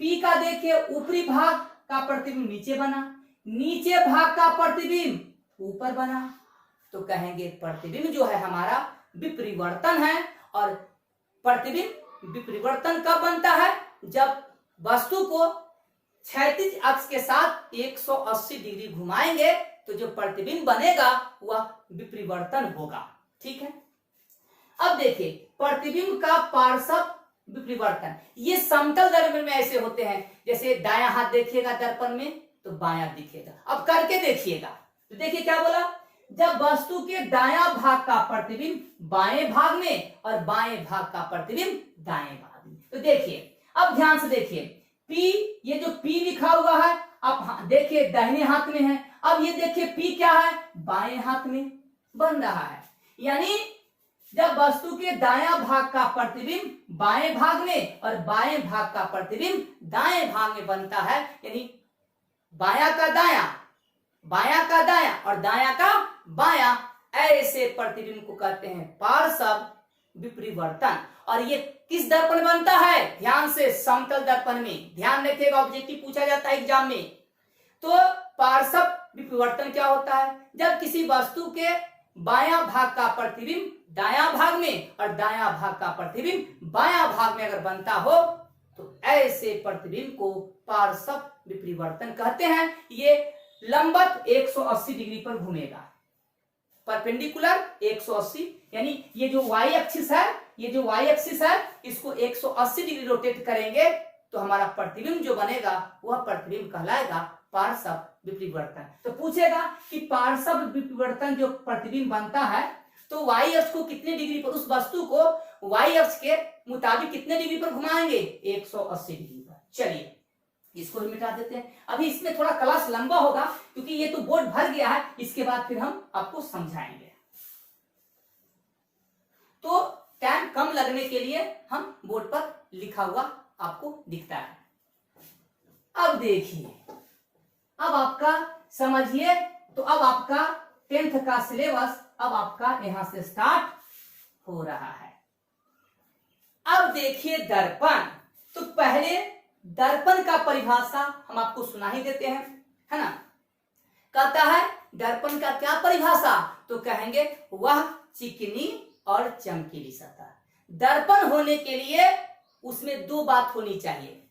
P का देखिए ऊपरी भाग का प्रतिबिंब नीचे बना, नीचे भाग का प्रतिबिंब ऊपर बना, तो कहेंगे प्रतिबिंब जो है हमारा विपरिवर्तन है। और प्रतिबिंब विपरिवर्तन कब बनता है, जब वस्तु को क्षैतिज अक्ष के साथ 180 डिग्री घुमाएंगे तो जो प्रतिबिंब बनेगा वह विपरिवर्तन होगा, ठीक है। अब देखिए प्रतिबिंब का पार्श्व विपरिवर्तन, ये समतल दर्पण में ऐसे होते हैं, जैसे दायां हाथ देखिएगा दर्पण में तो बायां दिखेगा। अब करके देखिएगा, तो देखिए क्या बोला, जब वस्तु के दायां भाग का प्रतिबिंब बाएं भाग में और बाएं भाग का प्रतिबिंब दाएं भाग में, तो देखिए अब ध्यान से देखिए, P, ये जो P लिखा हुआ है अब देखिए दाहिने हाथ में है, अब ये देखिए P क्या है, बाएं हाथ में बन रहा है। यानी जब वस्तु के दायां भाग का प्रतिबिंब बाएं भाग में और बाएं भाग का प्रतिबिंब दाएं भाग में बनता है, यानी बायां का दायां, बायां का दायां और दायां का बायां, ऐसे प्रतिबिंब को कहते हैं पार्श्व विपरिवर्तन। और ये किस दर्पण बनता है, ध्यान से, समतल दर्पण में। ध्यान रखिएगा, ऑब्जेक्टिव पूछा जाता है एग्जाम में। तो पार्श्व विपरिवर्तन क्या होता है, जब किसी वस्तु के बायां भाग का प्रतिबिंब दायां भाग में और दायां भाग का प्रतिबिंब बायां भाग में अगर बनता हो तो ऐसे प्रतिबिंब को पार्श्व विपरिवर्तन कहते हैं। ये लंबवत 180 डिग्री पर घूमेगा, परपेंडिकुलर 180, यानी ये जो y एक्सिस है, ये जो y एक्सिस है इसको 180 डिग्री रोटेट करेंगे तो हमारा प्रतिबिंब जो बनेगा वह प्रतिबिंब कहलाएगा पार्श्व विपरिवर्तन। तो पूछेगा कि पार्श्व विपरिवर्तन जो प्रतिबिंब बनता है तो y अक्ष को कितने डिग्री पर, उस वस्तु को y अक्ष के मुताबिक कितने डिग्री पर घुमाएंगे, 180 डिग्री पर। चलिए इसको भी मिटा देते हैं। अभी इसमें थोड़ा क्लास लंबा होगा क्योंकि ये तो बोर्ड भर गया है, इसके बाद फिर हम आपको समझाएंगे। तो टाइम कम लगने के लिए हम बोर्ड पर लिखा हुआ आपको दिखता है। अब देखिए, अब आपका समझिए, तो अब आपका 10th का सिलेबस अब आपका यहां से स्टार्ट हो रहा है। अब देखिए दर्पण, तो पहले दर्पण का परिभाषा हम आपको सुना ही देते हैं, है ना। कहता है दर्पण का क्या परिभाषा, तो कहेंगे वह चिकनी और चमकीली सतह। दर्पण होने के लिए उसमें दो बात होनी चाहिए,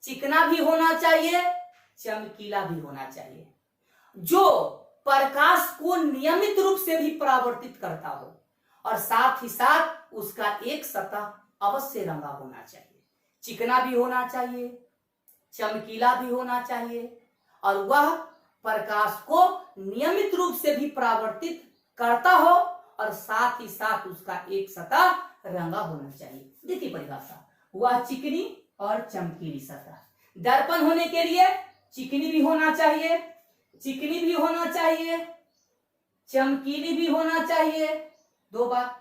चिकना भी होना चाहिए, चमकीला भी होना चाहिए, जो प्रकाश को नियमित रूप से भी परावर्तित करता हो, और साथ ही साथ उसका एक सतह अवश्य रंगा होना चाहिए। चिकना भी होना चाहिए, चमकीला भी होना चाहिए, और वह प्रकाश को नियमित रूप से भी परावर्तित करता हो, और साथ ही साथ उसका एक सतह रंगा होना चाहिए। देखिए परिभाषा, वह चिकनी और चमकीली सतह। दर्पण होने के लिए चिकनी भी होना चाहिए, चिकनी भी होना चाहिए, चमकीली भी होना चाहिए, दो बार,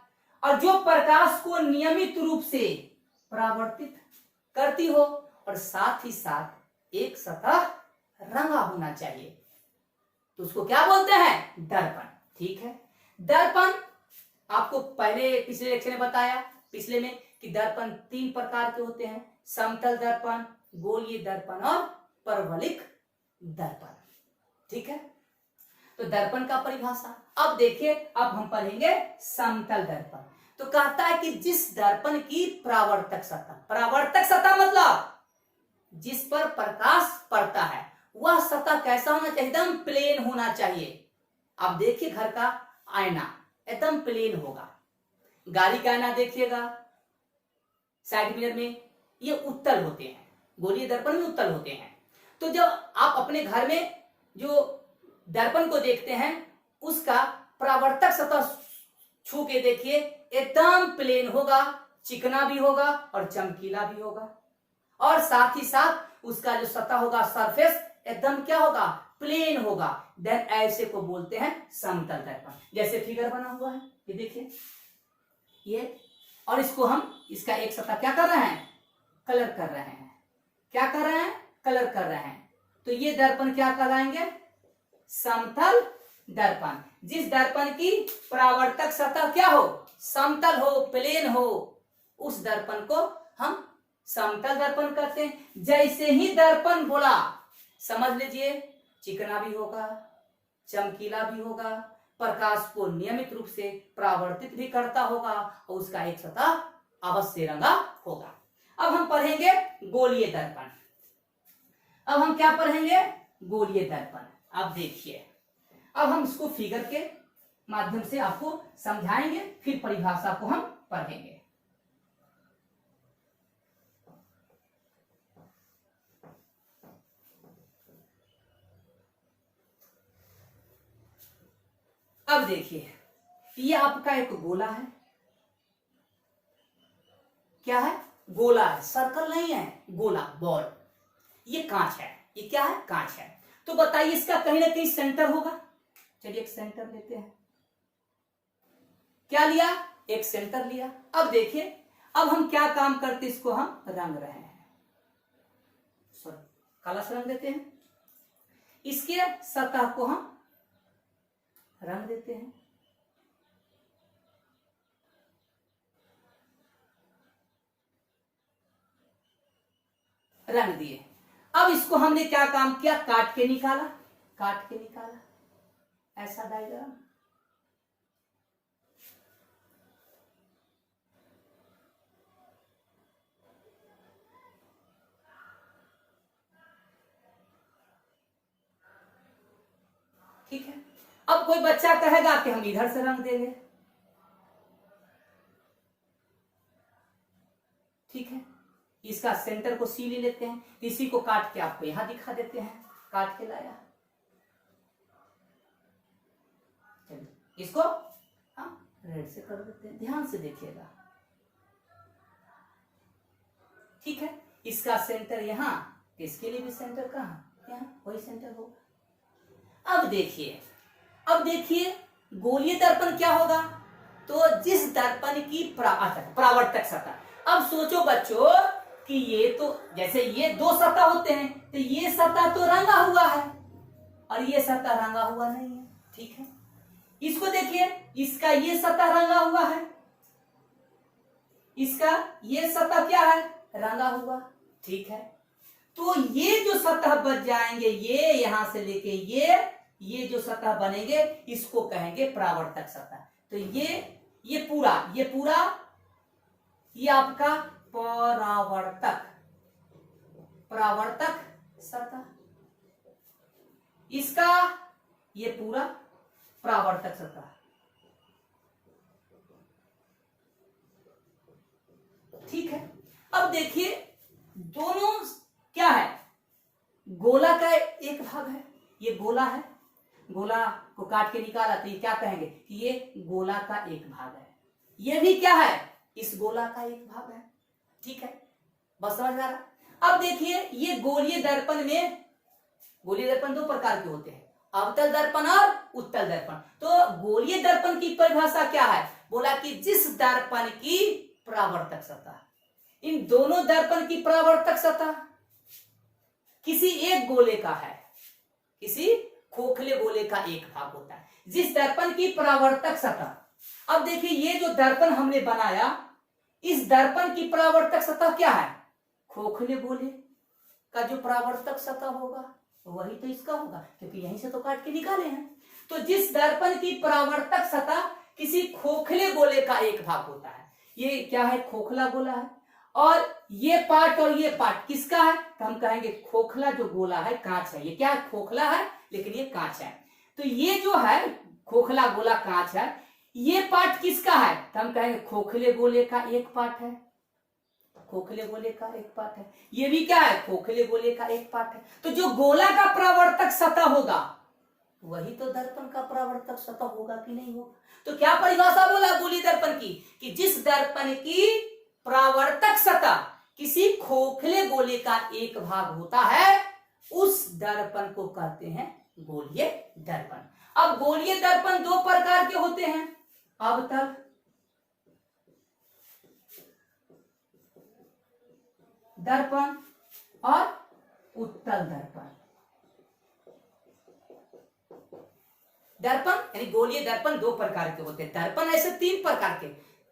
और जो प्रकाश को नियमित रूप से परावर्तित करती हो, और साथ ही साथ एक सतह रंगा होना चाहिए, तो उसको क्या बोलते हैं, दर्पण। ठीक है, दर्पण आपको पहले पिछले लेक्चर में बताया, पिछले में, कि दर्पण 3 प्रकार के होते हैं, समतल दर्पण, गोलीय दर्पण और परवलिक दर्पण। ठीक है, तो दर्पण का परिभाषा अब देखिए, अब हम पढ़ेंगे समतल दर्पण। तो कहता है कि जिस दर्पण की परावर्तक सतह मतलब जिस पर प्रकाश पड़ता है, वह सतह कैसा होना चाहिए, एकदम प्लेन होना चाहिए। अब देखिए घर का आईना एकदम प्लेन होगा, गाड़ी का आईना देखिएगा साइड मिरर में, ये उत्तल होते हैं, गोलीय दर्पण में उत्तल होते हैं। तो जब आप अपने घर में जो दर्पण को देखते हैं, उसका परावर्तक सतह छू के देखिए, एकदम प्लेन होगा, चिकना भी होगा और चमकीला भी होगा, और साथ ही साथ उसका जो सतह होगा, सरफेस एकदम क्या होगा, प्लेन होगा। देन ऐसे को बोलते हैं समतल दर्पण। जैसे फिगर बना हुआ है, ये देखिए ये, और इसको हम, इसका एक सतह क्या कर रहे हैं, कलर कर रहे हैं, क्या कर रहे हैं, कलर कर रहे हैं। तो ये दर्पण क्या कहलाएंगे, समतल दर्पण। जिस दर्पण की परावर्तक सतह क्या हो, समतल हो, प्लेन हो, उस दर्पण को हम समतल दर्पण कहते हैं। जैसे ही दर्पण बोला, समझ लीजिए चिकना भी होगा, चमकीला भी होगा, प्रकाश को नियमित रूप से परावर्तित भी करता होगा, और उसका एक सतह अवश्य रंगा होगा। अब हम पढ़ेंगे गोलीय दर्पण। अब हम क्या पढ़ेंगे, गोलीय दर्पण। अब देखिए, अब हम इसको फिगर के माध्यम से आपको समझाएंगे, फिर परिभाषा को हम पढ़ेंगे। अब देखिए, ये आपका एक गोला है, क्या है, गोला है, सर्कल नहीं है, गोला, बॉल। ये कांच है, ये क्या है, कांच है। तो बताइए इसका कहीं ना कहीं सेंटर होगा। चलिए एक सेंटर लेते हैं, क्या लिया, एक सेंटर लिया। अब देखिए, अब हम क्या काम करते, इसको हम रंग रहे हैं, सॉरी काला से रंग देते हैं, इसके सतह को हम रंग देते हैं। रंग दिए। अब इसको हमने क्या काम किया, काट के निकाला, काट के निकाला, ऐसा डायग्राम। ठीक है, अब कोई बच्चा कहेगा कि हम इधर से रंग देंगे, ठीक है, इसका सेंटर को सी ले लेते हैं, इसी को काट के आपको यहां दिखा देते हैं, काट के लाया, चलिए इसको हम रेड से कर देते हैं, ध्यान से देखिएगा। ठीक है, इसका सेंटर यहां, इसके लिए भी सेंटर कहाँ, यहाँ वही सेंटर होगा। अब देखिए गोलीय दर्पण क्या होगा, तो जिस दर्पण की परावर्तक सतह। अब सोचो बच्चों कि ये तो जैसे ये दो सतह होते हैं, तो ये सतह तो रंगा हुआ है और ये सतह रंगा हुआ नहीं है, ठीक है। इसको देखिए, इसका ये सतह रंगा हुआ है, इसका ये सतह क्या है, रंगा हुआ, ठीक है। तो ये जो सतह बच जाएंगे, ये यहां से लेके ये जो सतह बनेंगे, इसको कहेंगे परावर्तक सतह। तो ये पूरा ये आपका परावर्तक सतह, इसका ये पूरा परावर्तक सतह, ठीक है। अब देखिए दोनों क्या है, गोला का एक भाग है, ये गोला है, गोला को काट के निकाला तो ये क्या कहेंगे कि ये गोला का एक भाग है, ये भी क्या है, इस गोला का एक भाग है, ठीक है। बस समझ आ रहा। अब देखिए ये गोलीय दर्पण में, गोलीय दर्पण दो प्रकार के होते हैं, अवतल दर्पण और उत्तल दर्पण। तो गोलीय दर्पण की परिभाषा क्या है, बोला कि जिस दर्पण की परावर्तक सतह, इन दोनों दर्पण की परावर्तक सतह किसी एक गोले का है, किसी खोखले गोले का एक भाग होता है, जिस दर्पण की परावर्तक सतह। अब देखिए ये जो दर्पण हमने बनाया, इस दर्पण की परावर्तक सतह क्या है, खोखले गोले का जो परावर्तक सतह होगा वही तो इसका होगा, क्योंकि यहीं से तो काट के निकाले हैं। तो जिस दर्पण की परावर्तक सतह किसी खोखले गोले का एक भाग होता है, ये क्या है, खोखला गोला है, और ये पार्ट और ये पार्ट किसका है, तो हम कहेंगे खोखला जो गोला है, कांच है, ये क्या है, खोखला है लेकिन ये कांच है। तो ये जो है खोखला गोला कांच है, ये पार्ट किसका है, तो हम कहेंगे खोखले गोले का एक पार्ट है, खोखले गोले का एक पार्ट है, ये भी क्या है, खोखले गोले का एक पार्ट है। तो जो गोला का परावर्तक सतह होगा वही तो दर्पण का परावर्तक सतह होगा कि नहीं होगा। तो क्या परिभाषा बोला गोलीय दर्पण की, कि जिस दर्पण की परावर्तक सतह किसी खोखले गोले का एक भाग होता है, उस दर्पण को कहते हैं गोलीय दर्पण। अब गोलीय दर्पण दो प्रकार के होते हैं, अवतल दर्पण और उत्तल दर्पण। दर्पण यानी गोलीय दर्पण दो प्रकार के होते हैं, दर्पण ऐसे तीन प्रकार के।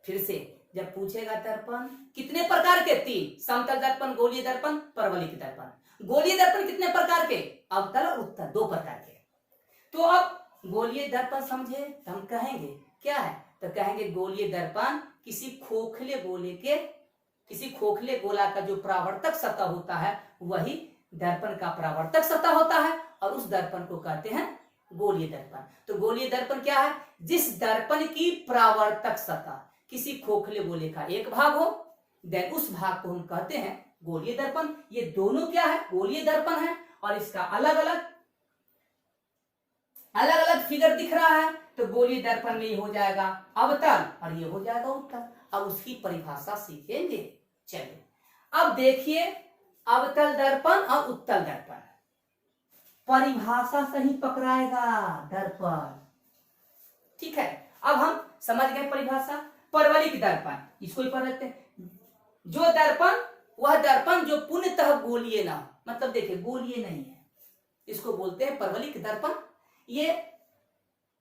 फिर से जब पूछेगा दर्पण कितने प्रकार के, तीन, समतल दर्पण, गोलीय दर्पण, परवलयिक दर्पण। गोलीय दर्पण कितने प्रकार के, अवतल और उत्तल, दो प्रकार के। तो अब गोलीय दर्पण समझे तो हम कहेंगे क्या है, तो कहेंगे गोलीय दर्पण किसी खोखले गोला का जो परावर्तक सतह होता है वही दर्पण का परावर्तक सतह होता है, और उस दर्पण को कहते हैं गोलीय दर्पण। तो गोलीय दर्पण क्या है, जिस दर्पण की परावर्तक सतह किसी खोखले गोले का एक भाग हो, देन उस भाग को हम कहते हैं गोलीय दर्पण। ये दोनों क्या है, गोलीय दर्पण है, और इसका अलग अलग फिगर दिख रहा है। तो गोलीय दर्पण में ये हो जाएगा अवतल और ये हो जाएगा उत्तल। अब उसकी परिभाषा सीखेंगे। चलिए अब देखिए अवतल दर्पण और उत्तल दर्पण, परिभाषा सही पकड़ाएगा दर्पण, ठीक है। अब हम समझ गए परिभाषा। परवलयिक दर्पण, इसको ही पढ़ लेते हैं। जो दर्पण, वह दर्पण जो पूर्णतः गोलीय ना हो, मतलब देखिए गोलीय नहीं है, इसको बोलते हैं परवलयिक दर्पण। ये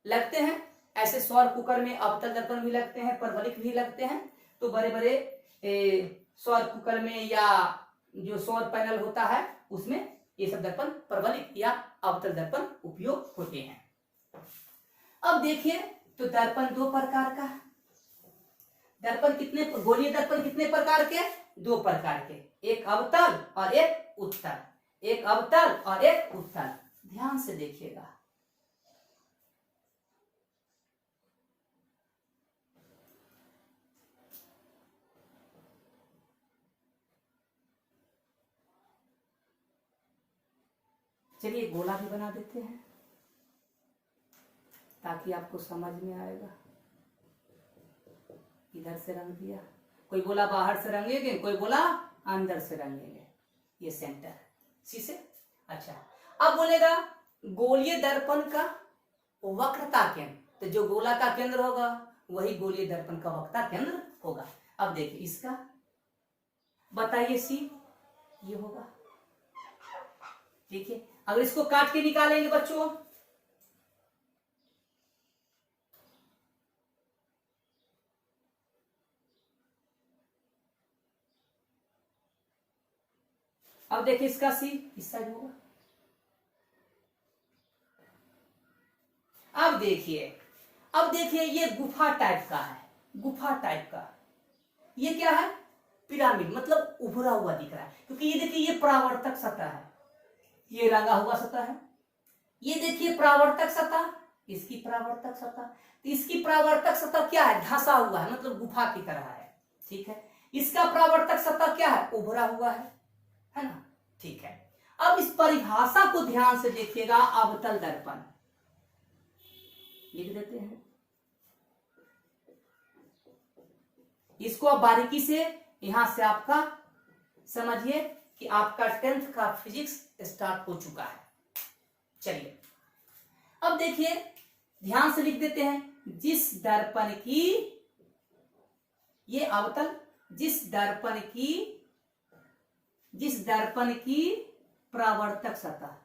लगते हैं ऐसे सौर कुकर में, अवतल दर्पण भी लगते हैं, परवलयिक भी लगते हैं। तो बड़े बड़े सौर कुकर में या जो सौर पैनल होता है उसमें ये सब दर्पण परवलयिक या अवतल दर्पण उपयोग होते हैं। अब देखिए तो दर्पण दो प्रकार का, दर्पण कितने, गोलीय दर्पण कितने प्रकार के, दो प्रकार के, एक अवतल और एक उत्तल, एक अवतल और एक उत्तल। ध्यान से देखिएगा। चलिए गोला भी बना देते हैं ताकि आपको समझ में आएगा। इधर से रंग दिया, कोई बोला बाहर से रंगेंगे, कोई बोला अंदर से रंगेंगे। ये सेंटर सी से। अच्छा, अब बोलेगा गोलीय दर्पण का वक्रता केंद्र, तो जो गोला का केंद्र होगा वही गोलीय दर्पण का वक्रता केंद्र होगा। अब देखिए इसका बताइए सी, ये होगा। ठीक है, अगर इसको काट के निकालेंगे बच्चों, अब देखिए इसका सी इस साइड होगा। अब देखिए ये गुफा टाइप का है, गुफा टाइप का। ये क्या है? पिरामिड, मतलब उभरा हुआ दिख रहा है, क्योंकि ये देखिए ये परावर्तक सतह है, ये रंगा हुआ सतह है। ये देखिए परावर्तक सतह, इसकी परावर्तक सतह, तो इसकी परावर्तक सतह क्या है? धंसा हुआ है, मतलब गुफा की तरह है। ठीक है, इसका परावर्तक सतह क्या है? उभरा हुआ है ना। ठीक है, अब इस परिभाषा को ध्यान से देखिएगा। अवतल दर्पण लिख देते हैं, इसको आप बारीकी से यहां से आपका समझिए कि आपका 10th का फिजिक्स स्टार्ट हो चुका है। चलिए अब देखिए, ध्यान से लिख देते हैं, जिस दर्पण की, ये अवतल, जिस दर्पण की परावर्तक सतह,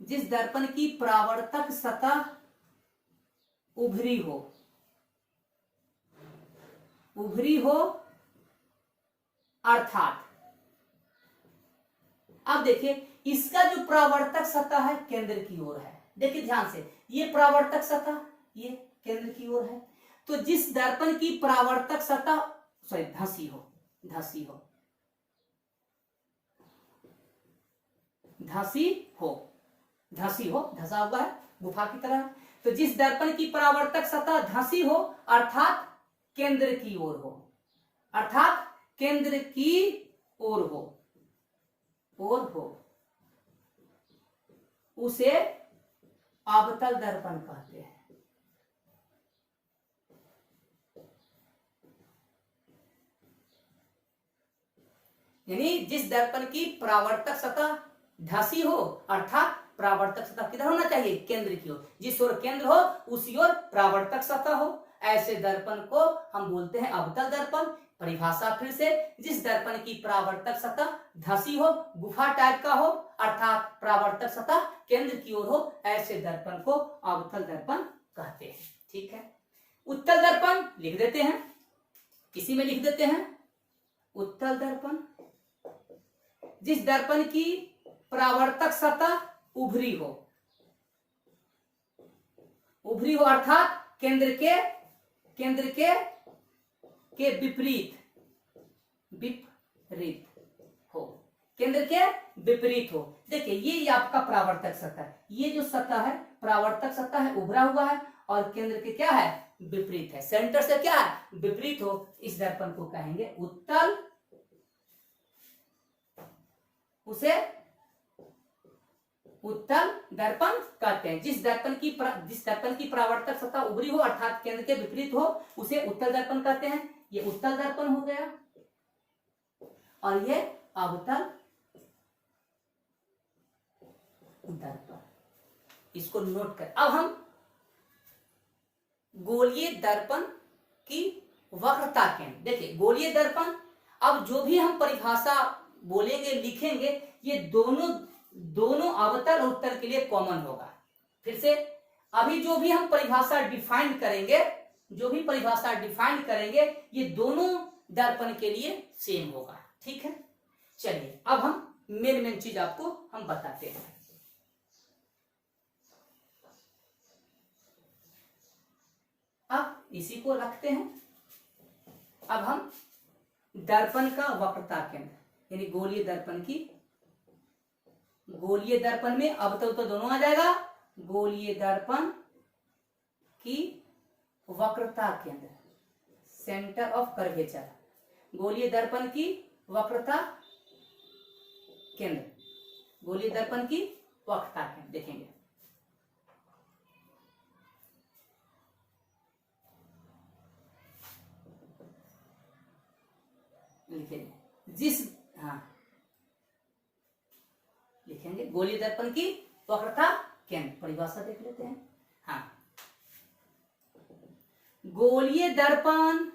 जिस दर्पण की परावर्तक सतह उभरी हो अर्थात, अब देखिए इसका जो परावर्तक सतह है केंद्र की ओर है। देखिए ध्यान से, ये परावर्तक सतह ये केंद्र की ओर है, तो जिस दर्पण की परावर्तक सतह धंसी हो, धंसा हुआ है, गुफा की तरह। तो जिस दर्पण की परावर्तक सतह धंसी हो अर्थात केंद्र की ओर हो, उसे अवतल दर्पण कहते हैं। यानी जिस दर्पण की परावर्तक सतह धंसी हो अर्थात परावर्तक सतह किधर होना चाहिए? केंद्र की ओर। जिस ओर केंद्र हो उसी ओर परावर्तक सतह हो, ऐसे दर्पण को हम बोलते हैं अवतल दर्पण। परिभाषा फिर से, जिस दर्पण की परावर्तक सतह धंसी हो, गुफा टाइप का हो अर्थात परावर्तक सतह केंद्र की ओर हो, ऐसे दर्पण को अवतल दर्पण कहते हैं। ठीक है, उत्तल दर्पण लिख देते हैं, इसी में लिख देते हैं उत्तल दर्पण, जिस दर्पण की परावर्तक सतह उभरी हो अर्थात केंद्र के विपरीत हो, केंद्र के विपरीत हो। देखिए ये आपका परावर्तक सतह है, ये जो सतह है परावर्तक सतह है, उभरा हुआ है और केंद्र के क्या है? विपरीत है, सेंटर से क्या है? विपरीत हो। इस दर्पण को कहेंगे उत्तल, उसे उत्तल दर्पण कहते हैं। जिस दर्पण की परावर्तक सतह उभरी हो अर्थात केंद्र के विपरीत हो उसे उत्तल दर्पण कहते हैं। ये उत्तल दर्पण हो गया और ये अवतल दर्पण, इसको नोट कर। अब हम गोलीय दर्पण की वक्रता केंद्र, देखिए गोलीय दर्पण, अब जो भी हम परिभाषा बोलेंगे लिखेंगे ये दोनों अवतल और उत्तल के लिए कॉमन होगा। फिर से, अभी जो भी हम परिभाषा डिफाइन करेंगे ये दोनों दर्पण के लिए सेम होगा। ठीक है, चलिए अब हम मेन चीज आपको हम बताते हैं। अब इसी को रखते हैं। अब हम दर्पण का वक्रता केंद्र यानी गोलीय दर्पण में अवतल तो दोनों आ जाएगा। गोलीय दर्पण की वक्रता केंद्र, सेंटर ऑफ कर्वेचर, गोलीय दर्पण की वक्रता केंद्र, गोलीय दर्पण की वक्रता केंद्र देखेंगे। लिखेंगे जिस, हाँ लिखेंगे गोलीय दर्पण की वक्रता केंद्र, परिभाषा देख लेते हैं। हाँ, गोलीय दर्पण,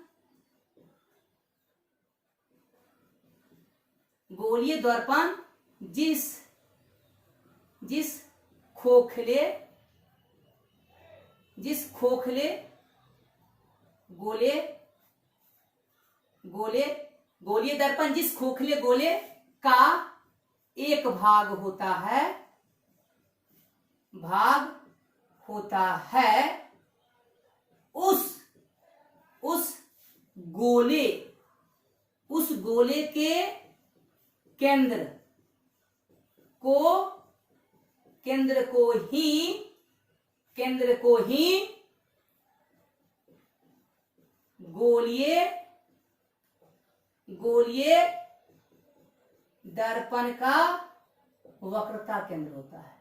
गोलीय दर्पण जिस खोखले गोलीय दर्पण जिस खोखले गोले का एक भाग होता है, उस गोले के केंद्र को ही गोलीय दर्पण का वक्रता केंद्र होता है।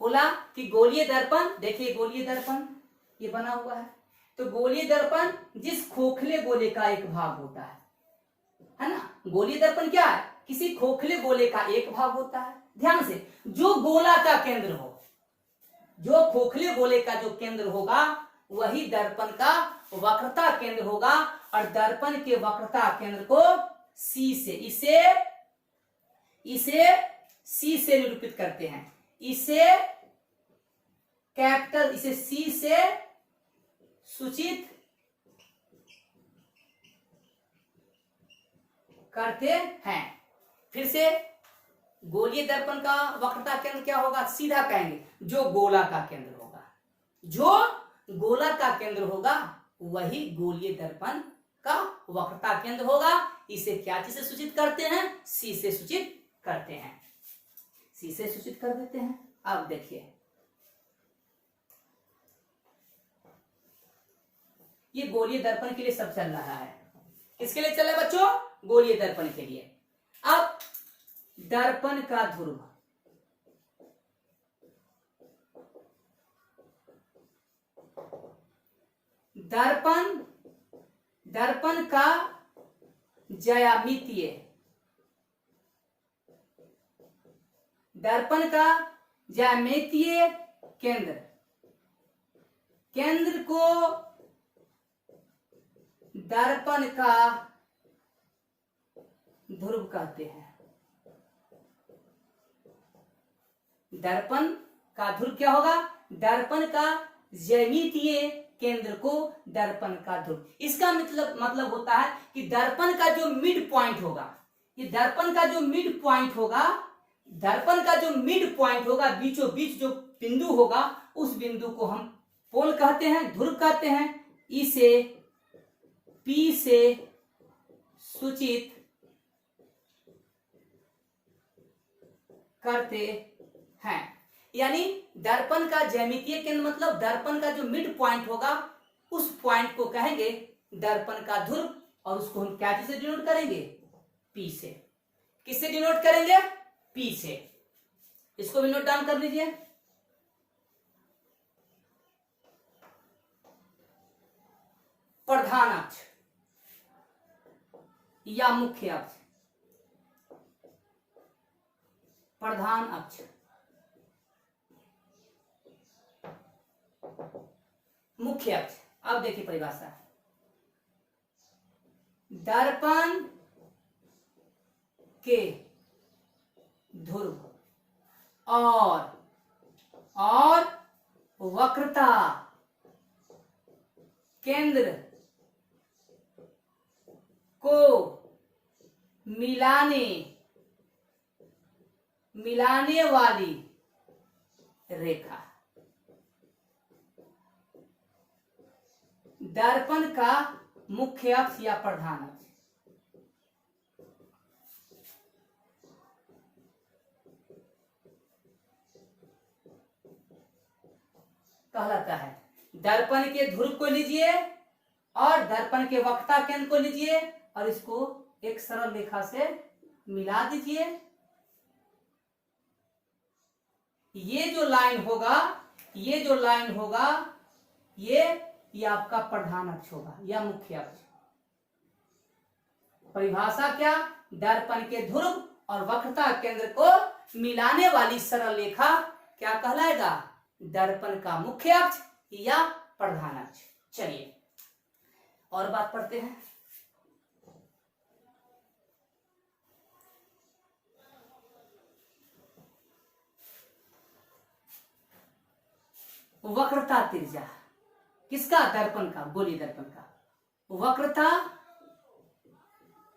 बोला कि गोलीय दर्पण, देखिए गोलीय दर्पण ये बना हुआ है, तो गोलीय दर्पण जिस खोखले गोले का एक भाग होता है ना। गोलीय दर्पण क्या है? किसी खोखले गोले का एक भाग होता है। ध्यान से, जो गोला का केंद्र हो, जो खोखले गोले का जो केंद्र होगा वही दर्पण का वक्रता केंद्र होगा, और दर्पण के वक्रता केंद्र को C से, इसे C से निरूपित करते हैं। इसे C से सूचित करते हैं। फिर से गोलीय दर्पण का वक्रता केंद्र क्या होगा? सीधा कहेंगे जो गोला का केंद्र होगा, जो गोला का केंद्र होगा वही गोलीय दर्पण का वक्रता केंद्र होगा। इसे क्या चीज से सूचित करते हैं? C से सूचित करते हैं, C से सूचित कर देते हैं। अब देखिए ये गोलीय दर्पण के लिए सब चल रहा है। किसके लिए चल रहा है बच्चों? गोलीय दर्पण के लिए। अब दर्पण का ध्रुव, दर्पण का ज्यामितीय, दर्पण का ज्यामितीय केंद्र को दर्पण का ध्रुव कहते हैं। दर्पण का ध्रुव क्या होगा? दर्पण का ज्यामितीय केंद्र को दर्पण का ध्रुव। इसका मतलब होता है कि दर्पण का जो मिड पॉइंट होगा, ये दर्पण का जो मिड पॉइंट होगा, दर्पण का जो मिड पॉइंट होगा, बीचों बीच जो बिंदु होगा, उस बिंदु को हम पोल कहते हैं, ध्रुव कहते हैं। इसे P से सूचित करते हैं। यानी दर्पण का ज्यामितीय केंद्र मतलब दर्पण का जो मिड पॉइंट होगा, उस पॉइंट को कहेंगे दर्पण का ध्रुव, और उसको हम क्या चीज से डिनोट करेंगे? P से। किससे डिनोट करेंगे? P से। इसको भी नोट डाउन कर लीजिए। प्रधान अक्ष या मुख्य अक्ष, प्रधान अक्ष, मुख्य अक्ष। अब देखिए परिभाषा, दर्पण के ध्रुव और वक्रता केंद्र को मिलाने वाली रेखा दर्पण का मुख्य अक्ष या प्रधान अक्ष कहलाता है। दर्पण के ध्रुव को लीजिए और दर्पण के वक्रता केंद्र को लीजिए और इसको एक सरल रेखा से मिला दीजिए। ये जो लाइन होगा ये आपका प्रधान अक्ष होगा या मुख्य अक्ष। परिभाषा क्या, दर्पण के ध्रुव और वक्रता केंद्र को मिलाने वाली सरल रेखा क्या कहलाएगा, दर्पण का मुख्य अक्ष या प्रधान अक्ष। चलिए और बात पढ़ते हैं। वक्रता त्रिज्या किसका, दर्पण का, बोलिए दर्पण का। वक्रता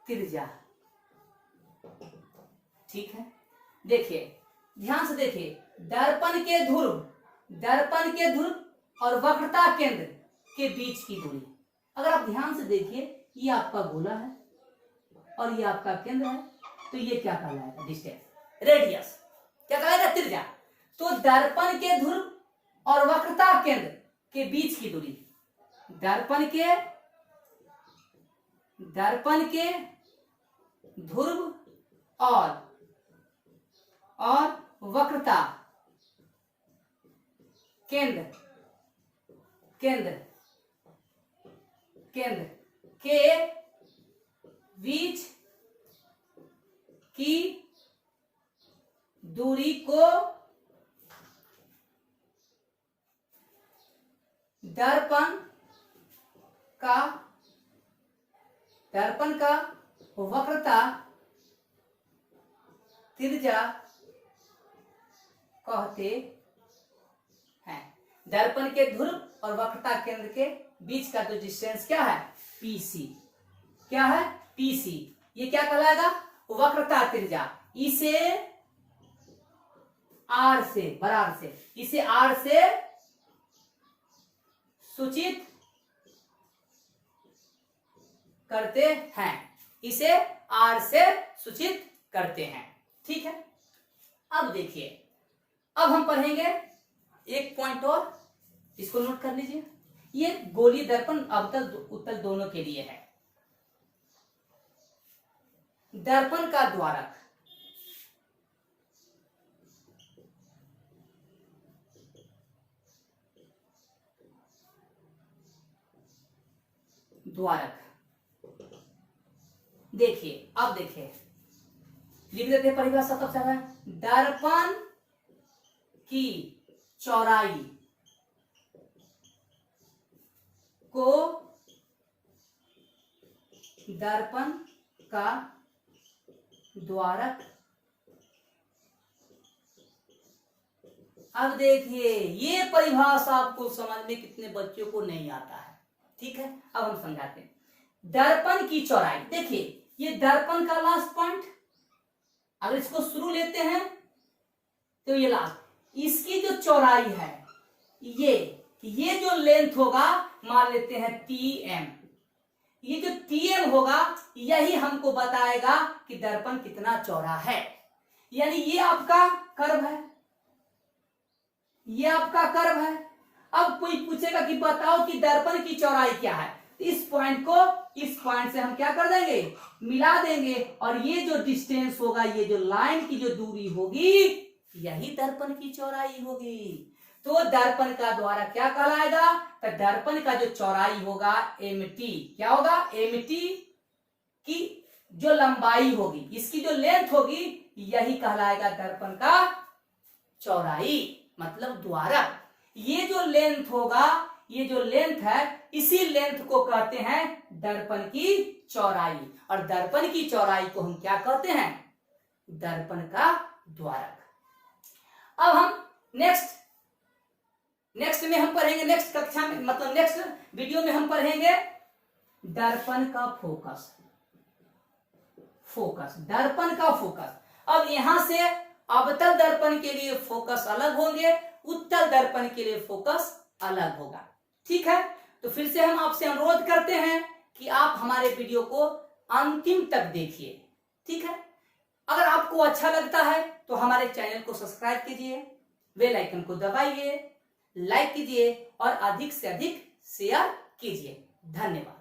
त्रिज्या, ठीक है। देखिए ध्यान से देखिए, दर्पण के ध्रुव और वक्रता केंद्र के बीच की दूरी, अगर आप ध्यान से देखिए, ये आपका गोला है और ये आपका केंद्र है, तो ये क्या कहलाएगा, डिस्टेंस, रेडियस, क्या कहलाएगा, त्रिज्या। तो दर्पण के ध्रुव और वक्रता केंद्र के बीच की दूरी, दर्पण के ध्रुव और वक्रता केंद्र के बीच की दूरी को दर्पण का वक्रता त्रिज्या कहते हैं। दर्पण के ध्रुव और वक्रता केंद्र के बीच का जो डिस्टेंस क्या है, पीसी, क्या है, पीसी। ये क्या कहलाएगा, वक्रता त्रिज्या। इसे आर से, बराबर से, इसे आर से सूचित करते हैं, इसे आर से सूचित करते हैं, ठीक है। अब देखिए, अब हम पढ़ेंगे एक पॉइंट और, इसको नोट कर लीजिए। ये गोलीय दर्पण अवतल उत्तल दोनों के लिए है। दर्पण का द्वारक, देखिए, अब देखिए, लिख देते परिभाषा तब चल रहा है। दर्पण की चौड़ाई को दर्पण का द्वारक, अब देखिए ये परिभाषा आपको समझ में कितने बच्चों को नहीं आता है, ठीक है। अब हम समझाते हैं। दर्पण की चौड़ाई, देखिए ये दर्पण का लास्ट पॉइंट, अगर इसको शुरू लेते हैं तो ये लास्ट, इसकी जो चौड़ाई है, ये जो लेंथ होगा, मान लेते हैं TM, ये जो TM होगा, यही हमको बताएगा कि दर्पण कितना चौड़ा है। यानी ये आपका कर्व है, ये आपका कर्व है। अब कोई पूछेगा कि बताओ कि दर्पण की चौड़ाई क्या है, इस पॉइंट को इस पॉइंट से हम क्या कर देंगे, मिला देंगे, और ये जो डिस्टेंस होगा, ये जो लाइन की जो दूरी होगी, यही दर्पण की चौड़ाई होगी। तो दर्पण का द्वारा क्या कहलाएगा, तो दर्पण का जो चौड़ाई होगा MT, क्या होगा, MT की जो लंबाई होगी, इसकी जो लेंथ होगी, यही कहलाएगा दर्पण का चौड़ाई, मतलब द्वारक। ये जो लेंथ होगा, ये जो लेंथ है, इसी लेंथ को कहते हैं दर्पण की चौड़ाई, और दर्पण की चौड़ाई को हम क्या कहते हैं, दर्पण का द्वारक। अब हम नेक्स्ट में हम पढ़ेंगे, नेक्स्ट कक्षा में, मतलब नेक्स्ट वीडियो में हम पढ़ेंगे दर्पण का फोकस, दर्पण का फोकस। अब यहां से अवतल दर्पण के लिए फोकस अलग होंगे, उत्तल दर्पण के लिए फोकस अलग होगा, ठीक है। तो फिर से हम आपसे अनुरोध करते हैं कि आप हमारे वीडियो को अंतिम तक देखिए, ठीक है। अगर आपको अच्छा लगता है तो हमारे चैनल को सब्सक्राइब कीजिए, बेल आइकन को दबाइए, लाइक कीजिए और अधिक से अधिक शेयर कीजिए। धन्यवाद।